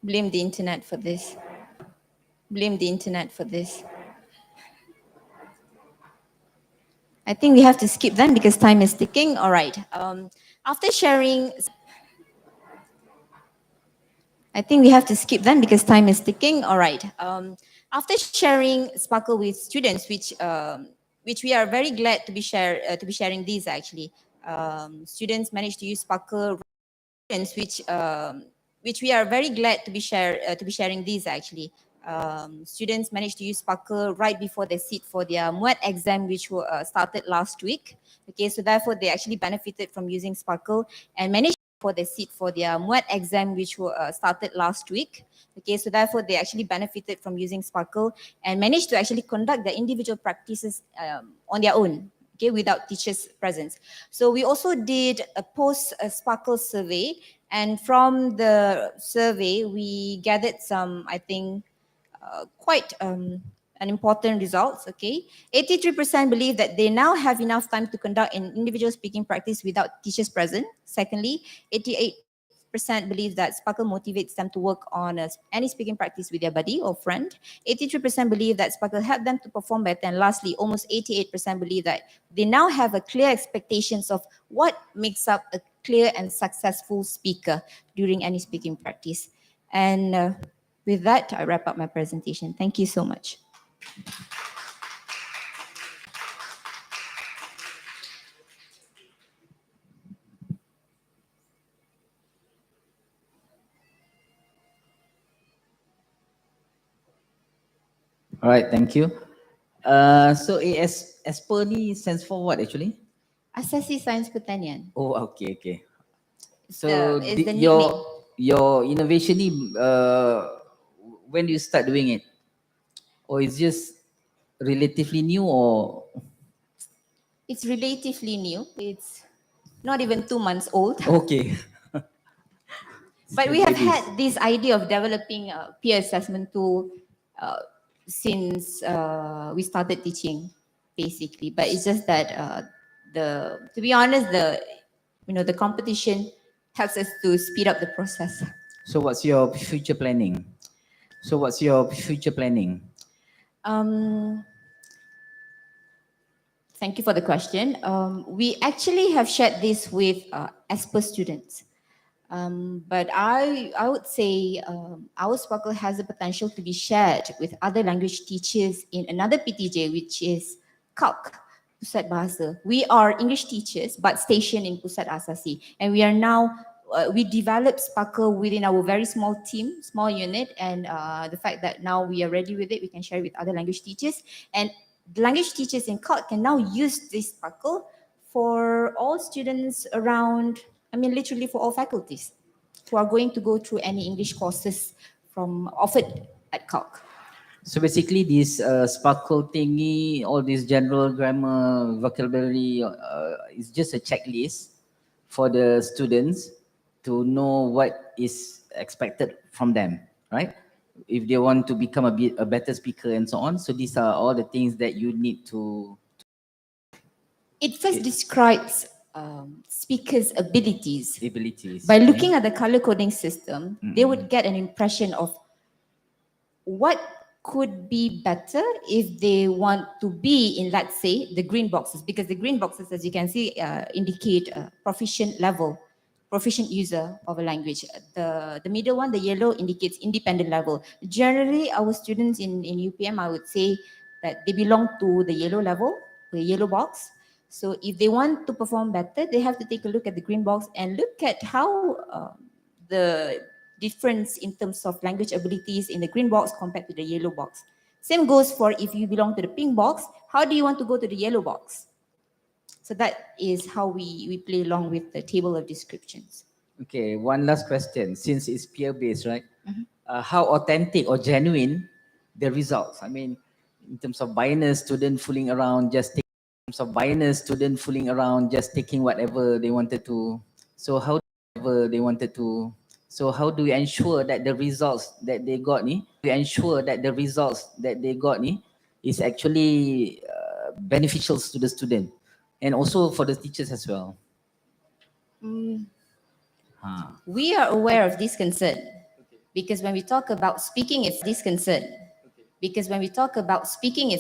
Blame the internet for this. Blame the internet for this. I think we have to skip then because time is ticking. All right. After sharing, I think we have to skip then because time is ticking. All right. After sharing Sparkle with students, which we are very glad to be sharing these actually. Students managed to use Sparkle. Students, which we are very glad to be sharing these actually. Students managed to use Sparkle right before they sit for their MUAT exam, which were started last week. Okay, so therefore they actually benefited from using Sparkle and managed for their seat for their MUAT exam, which were started last week. Okay, so therefore they actually benefited from using Sparkle and managed to actually conduct their individual practices on their own. Okay, without teachers' presence. So we also did a post-Sparkle survey, and from the survey we gathered some, I think, quite an important results. Okay, 83% believe that they now have enough time to conduct an individual speaking practice without teachers present. Secondly, 88% believe that Sparkle motivates them to work on any speaking practice with their buddy or friend. 83% believe that Sparkle helped them to perform better. And lastly, almost 88% believe that they now have a clear expectations of what makes up a clear and successful speaker during any speaking practice. And with that, I wrap up my presentation. Thank you so much. All right, thank you. So ASPER ni stands for what actually? Sesi Sains Pertandingan. Oh, okay. So It's the your innovation ni, when do you start doing it? Or is just relatively new or? It's relatively new. It's not even 2 months old. Okay. But we have had this idea of developing a peer assessment tool since we started teaching, basically. But it's just that to be honest, the competition helps us to speed up the process. So what's your future planning? Thank you for the question. We actually have shared this with ASPER students. But I would say our Sparkle has the potential to be shared with other language teachers in another PTJ, which is CALC, Pusat Bahasa. We are English teachers, but stationed in Pusat Asasi. And we are now, we developed Sparkle within our very small team, small unit. And the fact that now we are ready with it, we can share it with other language teachers. And the language teachers in CALC can now use this Sparkle for all students around, literally for all faculties who are going to go through any English courses offered at CALC. So basically this Sparkle thingy, all this general grammar, vocabulary is just a checklist for the students to know what is expected from them, right? If they want to become a better speaker and so on. So these are all the things that you need to. It first describes speakers' abilities. By looking at the color coding system, they would get an impression of what could be better if they want to be in, let's say, the green boxes, because the green boxes, as you can see, indicate proficient level, proficient user of a language. The middle one, the yellow, indicates independent level. Generally, our students in UPM, I would say that they belong to the yellow level, the yellow box. So if they want to perform better, they have to take a look at the green box and look at how the difference in terms of language abilities in the green box compared to the yellow box. Same goes for if you belong to the pink box, how do you want to go to the yellow box? So that is how we play along with the table of descriptions. Okay, one last question. Since it's peer-based, right? How authentic or genuine the results? I mean, in terms of bias, student fooling around, taking whatever they wanted to. So how do we ensure that the results that they got is actually beneficial to the student and also for the teachers as well? We are aware of this concern because when we talk about speaking, it's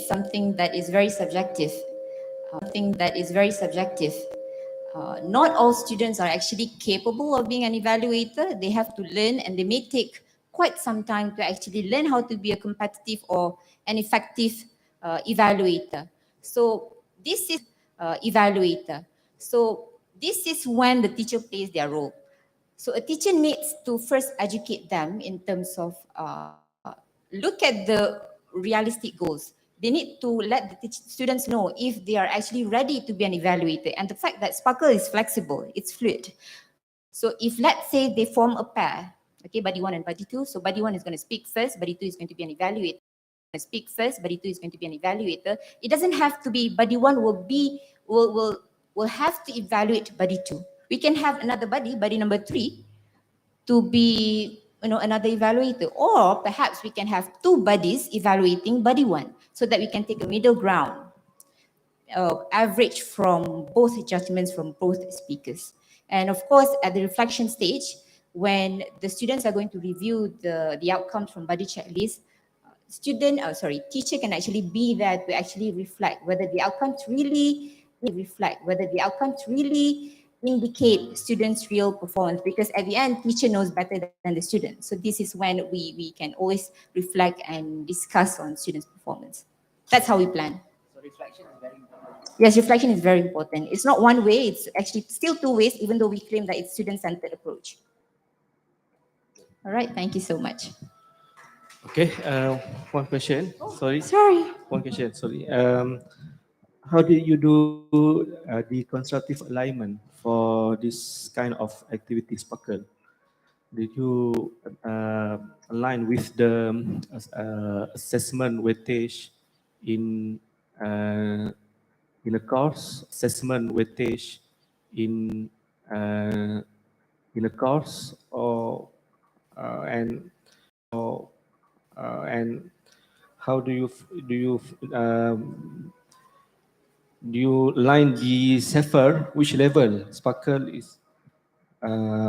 something that is very subjective. Not all students are actually capable of being an evaluator. They have to learn, and they may take quite some time to actually learn how to be a competitive or an effective evaluator. So this is when the teacher plays their role. So a teacher needs to first educate them in terms of look at the realistic goals. They need to let the students know if they are actually ready to be an evaluator, and the fact that Sparkle is flexible, it's fluid. So if let's say they form a pair, okay, buddy 1 and buddy 2, so buddy 1 is going to speak first, buddy 2 is going to be an evaluator. It doesn't have to be buddy 1 will have to evaluate buddy 2. We can have another buddy number 3, to be another evaluator, or perhaps we can have 2 buddies evaluating buddy 1, so that we can take a middle ground, average from both judgments from both speakers. And of course, at the reflection stage, when the students are going to review the outcomes from buddy checklist, teacher can actually be there to actually reflect whether the outcomes really indicate students' real performance, because at the end, teacher knows better than the student. So this is when we can always reflect and discuss on students' performance. That's how we plan. So reflection is very important. Yes, reflection is very important. It's not one way, it's actually still 2 ways, even though we claim that it's student-centered approach. All right, thank you so much. Okay, one question. Sorry. One question. Sorry. How did you do the constructive alignment for this kind of activity, Sparkle? Did you align with the assessment weightage in a course? Or and how do you line the Zephyr? Which level? Sparkle is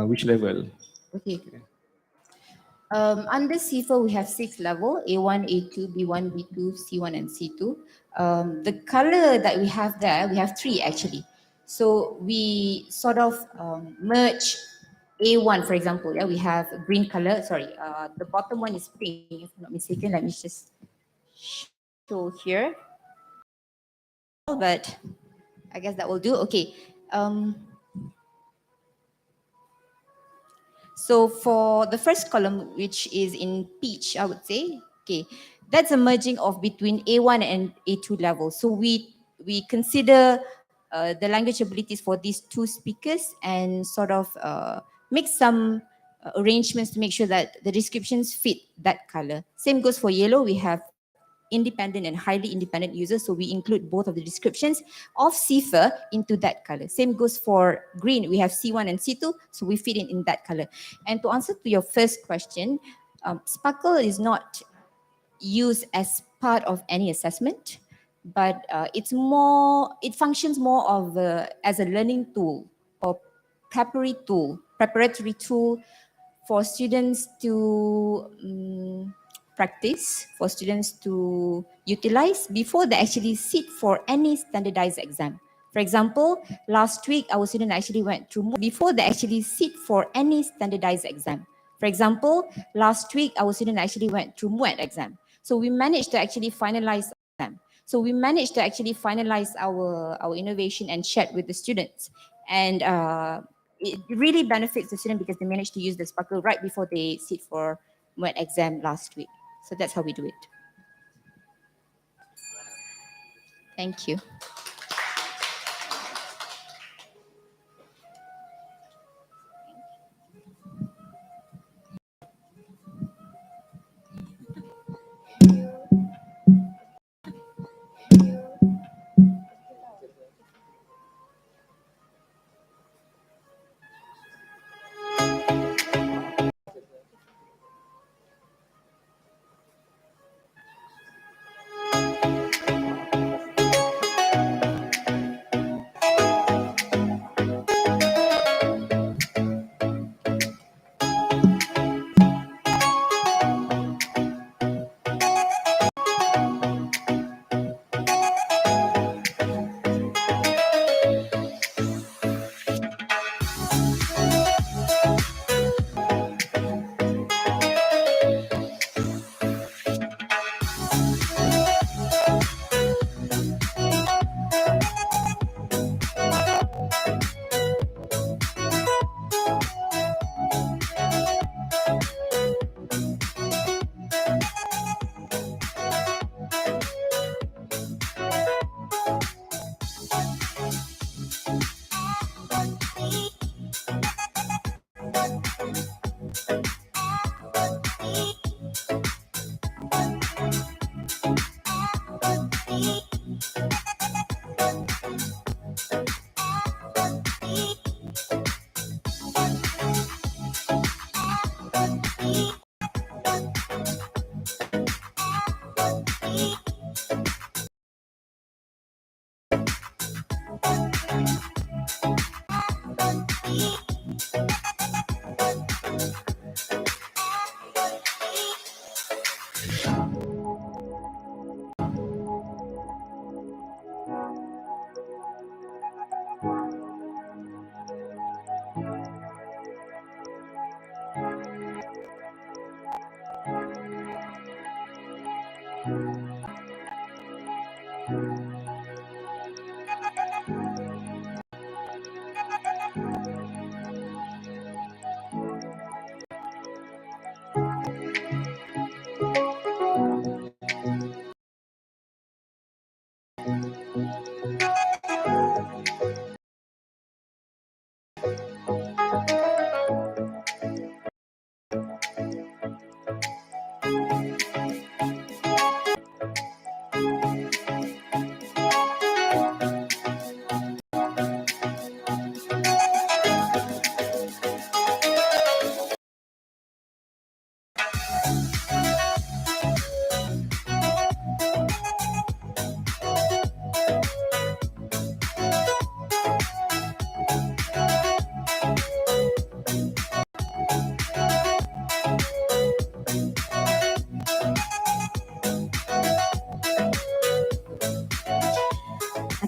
which level? Okay. Under CIFA, we have 6 levels, A1, A2, B1, B2, C1, and C2. The color that we have there, we have 3 actually. So we sort of merge A1, for example. Yeah, we have a green color. Sorry, the bottom one is pink, if I'm not mistaken. Let me just show here. But I guess that will do. Okay. So for the first column, which is in peach, I would say, okay, that's a merging of between A1 and A2 level. So we consider the language abilities for these 2 speakers and sort of make some arrangements to make sure that the descriptions fit that color. Same goes for yellow. We have independent and highly independent users, so we include both of the descriptions of CIFA into that color. Same goes for green. We have C1 and C2, so we fit in that color. And to answer to your first question, Sparkle is not used as part of any assessment, but it functions more of as a learning tool or preparatory tool for students to practice, for students to utilize before they actually sit for any standardized exam. For example, last week our student actually went through before they actually sit for any standardized exam. For example, last week our student actually went through MUET exam. So we managed to actually finalize them. So we managed to actually finalize our innovation and shared with the students. And it really benefits the student because they managed to use the Sparkle right before they sit for MUET exam last week. So that's how we do it. Thank you.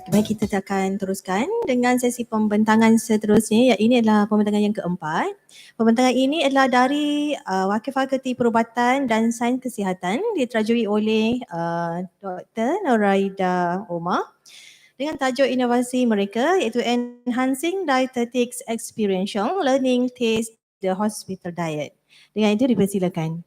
Baik, kita akan teruskan dengan sesi pembentangan seterusnya. Ya, ini adalah pembentangan yang keempat. Pembentangan ini adalah dari Wakil Fakulti Perubatan dan Sains Kesihatan, diterajui oleh Dr. Noraida Omar dengan tajuk inovasi mereka iaitu Enhancing Dietetics Experiential Learning Taste the Hospital Diet. Dengan itu dipersilakan.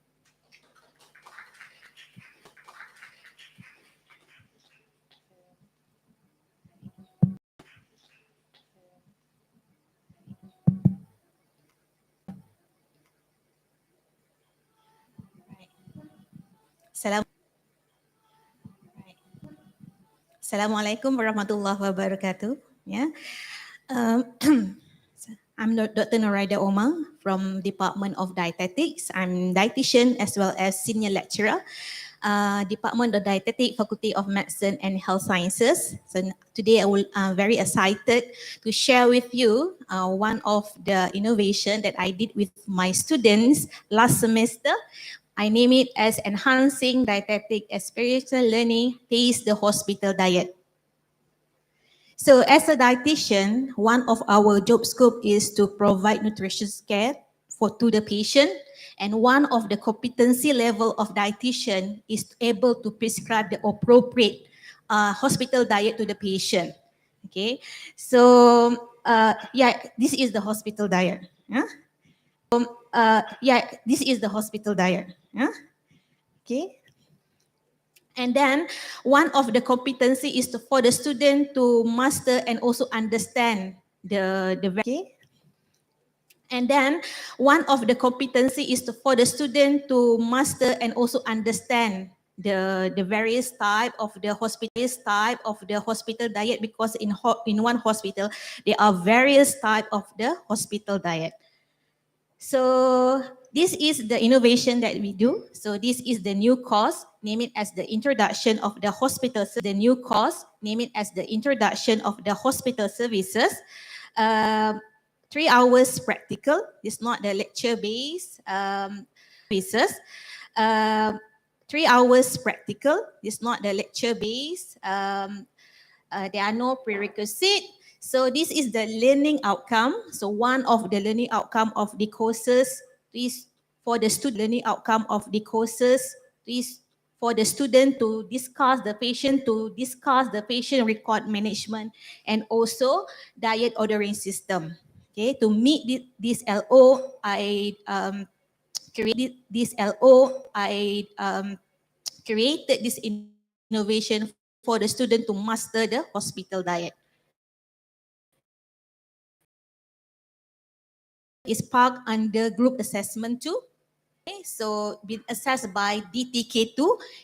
Assalamualaikum warahmatullahi wabarakatuh. Yeah. I'm Dr. Noraida Omar from Department of Dietetics. I'm dietitian as well as senior lecturer, Department of Dietetic, Faculty of Medicine and Health Sciences. So today I'm very excited to share with you one of the innovation that I did with my students last semester. I name it as Enhancing Dietetic Experiential Learning Taste the Hospital Diet. So as a dietitian, one of our job scope is to provide nutritious care to the patient, and one of the competency level of dietitian is able to prescribe the appropriate hospital diet to the patient. Okay, so this is the hospital diet. This is the hospital diet. Okay. And then one of the competency is for the student to master and also understand the okay. And then one of the competency is for the student to master and also understand the various type of the hospital diet, because in one hospital there are various type of the hospital diet. So this is the innovation that we do. So this is the new course, name it as the introduction of the hospital. The new course, name it as the introduction of the hospital services. 3 hours practical. It's not the lecture based services. 3 hours practical. It's not the lecture based. There are no prerequisite. So this is the learning outcome. So one of the learning outcome of the courses is for the student. Learning outcome of the courses is for the student to discuss the patient record management and also diet ordering system. Okay, to meet this LO, I created this innovation for the student to master the hospital diet. Is parked under group assessment 2. Okay, so being assessed by DTK2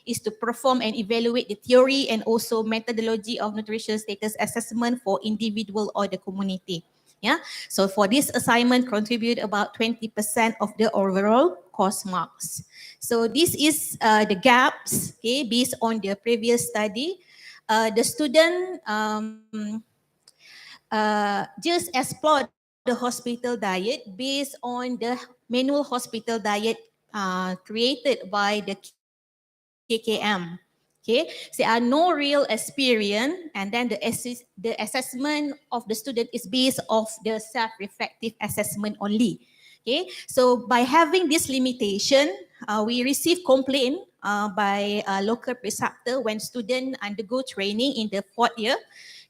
is to perform and evaluate the theory and also methodology of nutrition status assessment for individual or the community. Yeah, so for this assignment contribute about 20% of the overall course marks. So this is the gaps, okay, based on the previous study. The student just explored the hospital diet based on the manual hospital diet created by the KKM. Okay, so there are no real experience, and then the assessment of the student is based off the self-reflective assessment only. Okay, so by having this limitation, we receive complaint by local preceptor when students undergo training in the 4th year.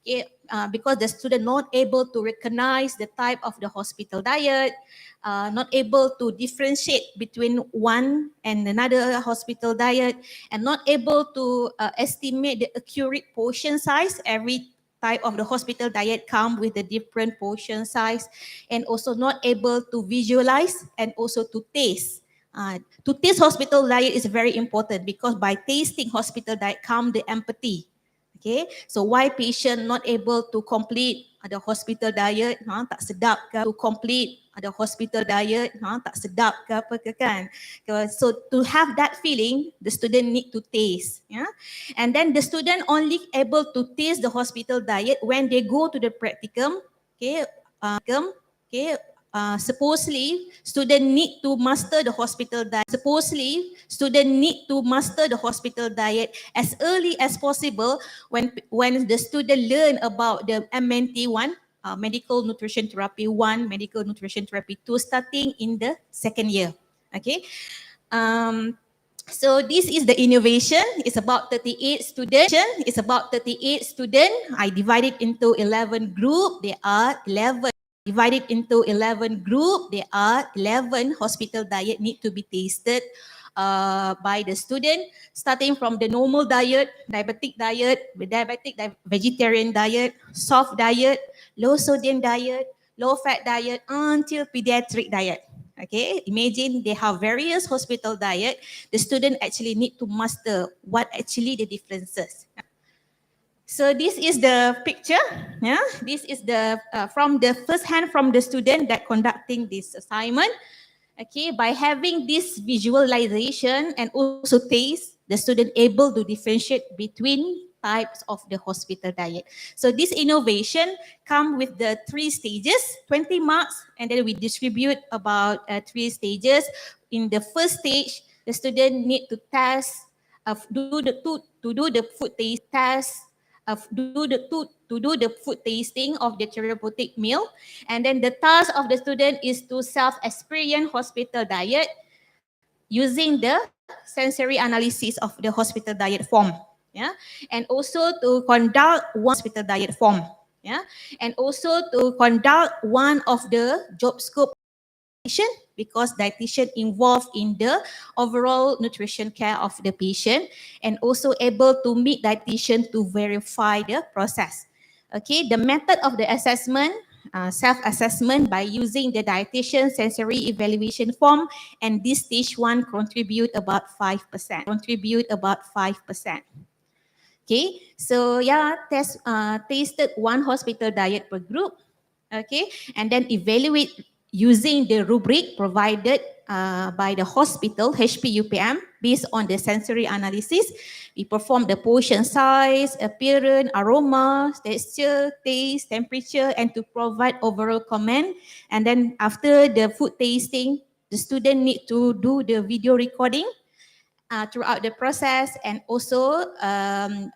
Okay, because the student not able to recognize the type of the hospital diet, not able to differentiate between one and another hospital diet, and not able to estimate the accurate portion size. Every type of the hospital diet come with a different portion size, and also not able to visualize and also to taste. To taste hospital diet is very important, because by tasting hospital diet come the empathy. Okay, so why patient not able to complete the hospital diet, tak sedap ke, to complete the hospital diet, tak sedap ke apa ke kan. So to have that feeling, the student need to taste. Yeah? And then the student only able to taste the hospital diet when they go to the practicum. Okay, supposedly student need to master the hospital diet. As early as possible when the student learn about the MNT1, medical nutrition therapy 1, medical nutrition therapy 2, starting in the 2nd year. Okay. So this is the innovation. It's about 38 students. I divided into 11 group. There are 11 hospital diet need to be tasted by the student, starting from the normal diet, diabetic diet, vegetarian diet, soft diet, low sodium diet, low fat diet, until pediatric diet. Okay, imagine they have various hospital diet. The student actually need to master what actually the differences. So this is the picture. Yeah, this is the from the first hand from the student that conducting this assignment. Okay, by having this visualization and also taste, the student able to differentiate between types of the hospital diet. So this innovation come with the 3 stages, 20 marks, and then we distribute about 3 stages. In the first stage, the student need to test, do the food taste test, do the food tasting of the therapeutic meal, and then the task of the student is to self-experience hospital diet using the sensory analysis of the hospital diet form, yeah, and also to conduct one hospital diet form, yeah, and also to conduct one of the job scope because dietitian involved in the overall nutrition care of the patient and also able to meet dietitian to verify the process. Okay, the method of the assessment, self-assessment by using the dietitian sensory evaluation form, and this stage 1 contribute about 5%. Okay, so yeah, tasted one hospital diet per group. Okay, and then evaluate using the rubric provided by the hospital HPUPM based on the sensory analysis. We perform the portion size, appearance, aroma, texture, taste, temperature, and to provide overall comment. And then after the food tasting, the student need to do the video recording throughout the process, and also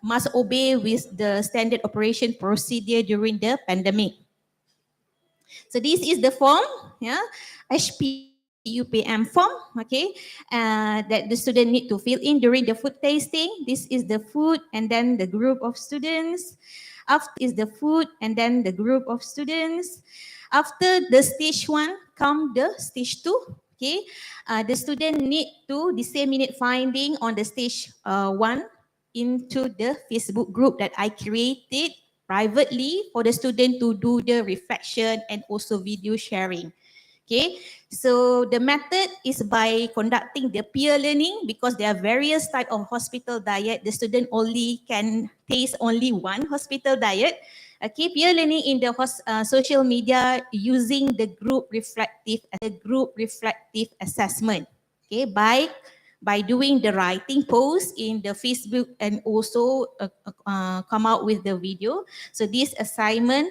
must obey with the standard operation procedure during the pandemic. So this is the form, yeah, HPUPM form, okay, that the student need to fill in during the food tasting. This is the food and then the group of students. After is the food and then the group of students. After the stage 1 come the stage 2. Okay, the student need to disseminate finding on the stage 1 into the Facebook group that I created privately for the student to do the reflection and also video sharing. Okay, so the method is by conducting the peer learning, because there are various type of hospital diet. The student only can taste only one hospital diet. Okay, peer learning in the social media using the group reflective assessment. Okay, by doing the writing post in the Facebook and also come out with the video. So this assignment,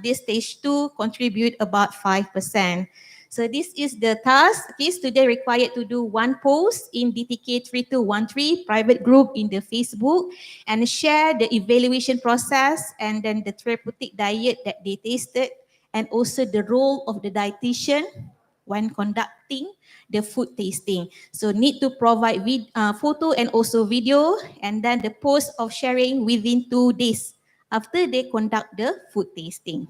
this stage 2 contribute about 5%. So this is the task. Okay, student required to do one post in DTK 3213 private group in the Facebook and share the evaluation process and then the therapeutic diet that they tasted, and also the role of the dietitian when conducting the food tasting. So need to provide photo and also video, and then the post of sharing within 2 days after they conduct the food tasting.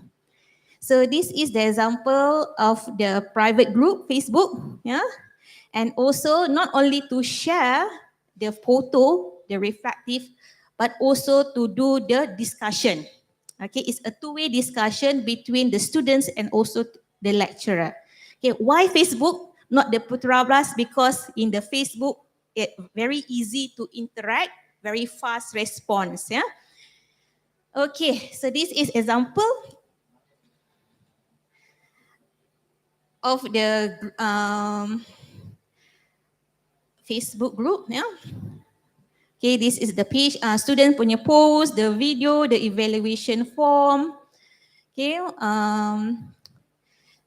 So this is the example of the private group Facebook, yeah, and also not only to share the photo, the reflective, but also to do the discussion. Okay, it's a two-way discussion between the students and also the lecturer. Okay, why Facebook, not the Putra Blast? Because in the Facebook, it very easy to interact, very fast response. Yeah. Okay, so this is example of the Facebook group. Yeah. Okay, this is the page, student punya post, the video, the evaluation form. Okay,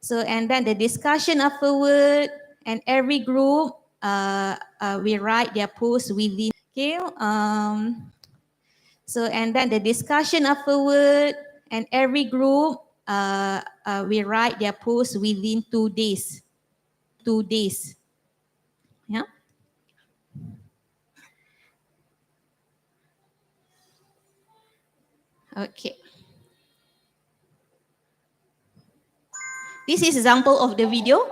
so and then the discussion afterward, and every group we write their post within. Okay, so and then the discussion afterward, and every group we write their post within 2 days. 2 days. Yeah. Okay. This is example of the video.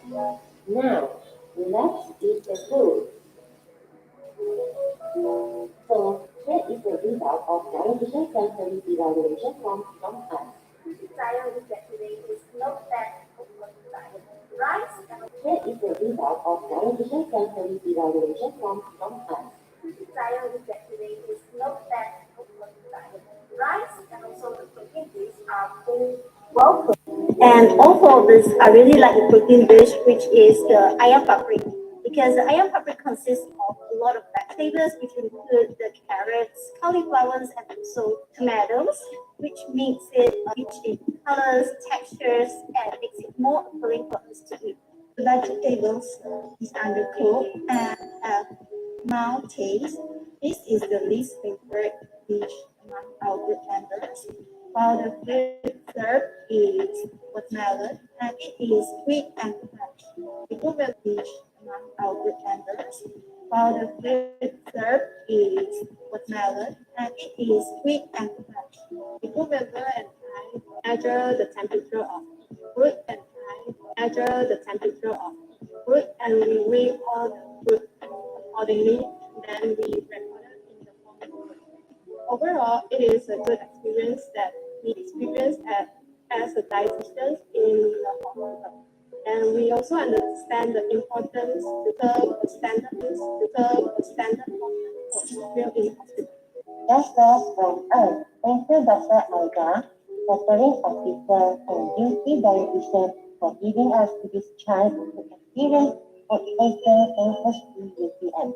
Now, let's eat the food. So, here is the result of television sensory evaluation from us. Saya today is low fat rice. Here is the result of television sensory evaluation from us. Saya today is low fat rice, and also the protein dish are full. Well cooked. And also this, I really like the protein dish, which is the ayam paprik, because the ayam paprik consists of a lot of vegetables, which include the carrots, cauliflowers, and also tomatoes, which makes it rich in colors, textures, and makes it more appealing for us to eat. The vegetables is undercooked and have mild taste. This is the least favorite dish among our group members. While the fruit served is watermelon, and it is sweet and fresh. The favorite dish among our group members. While the fruit served is watermelon, and it is sweet and fresh. The group member and I measure the temperature of fruit, and and we weigh all the fruit accordingly. Then we record it in the form of fruit. Overall, it is a good experience that we experience as a dietitian in the hospital. And we also understand the importance to serve a standard portion for meal in hospital. That's all from us. Thank you, Dr. Aida, Catering Officer and Duty Dietitian, for giving us this chance to experience food tasting in HPUCM.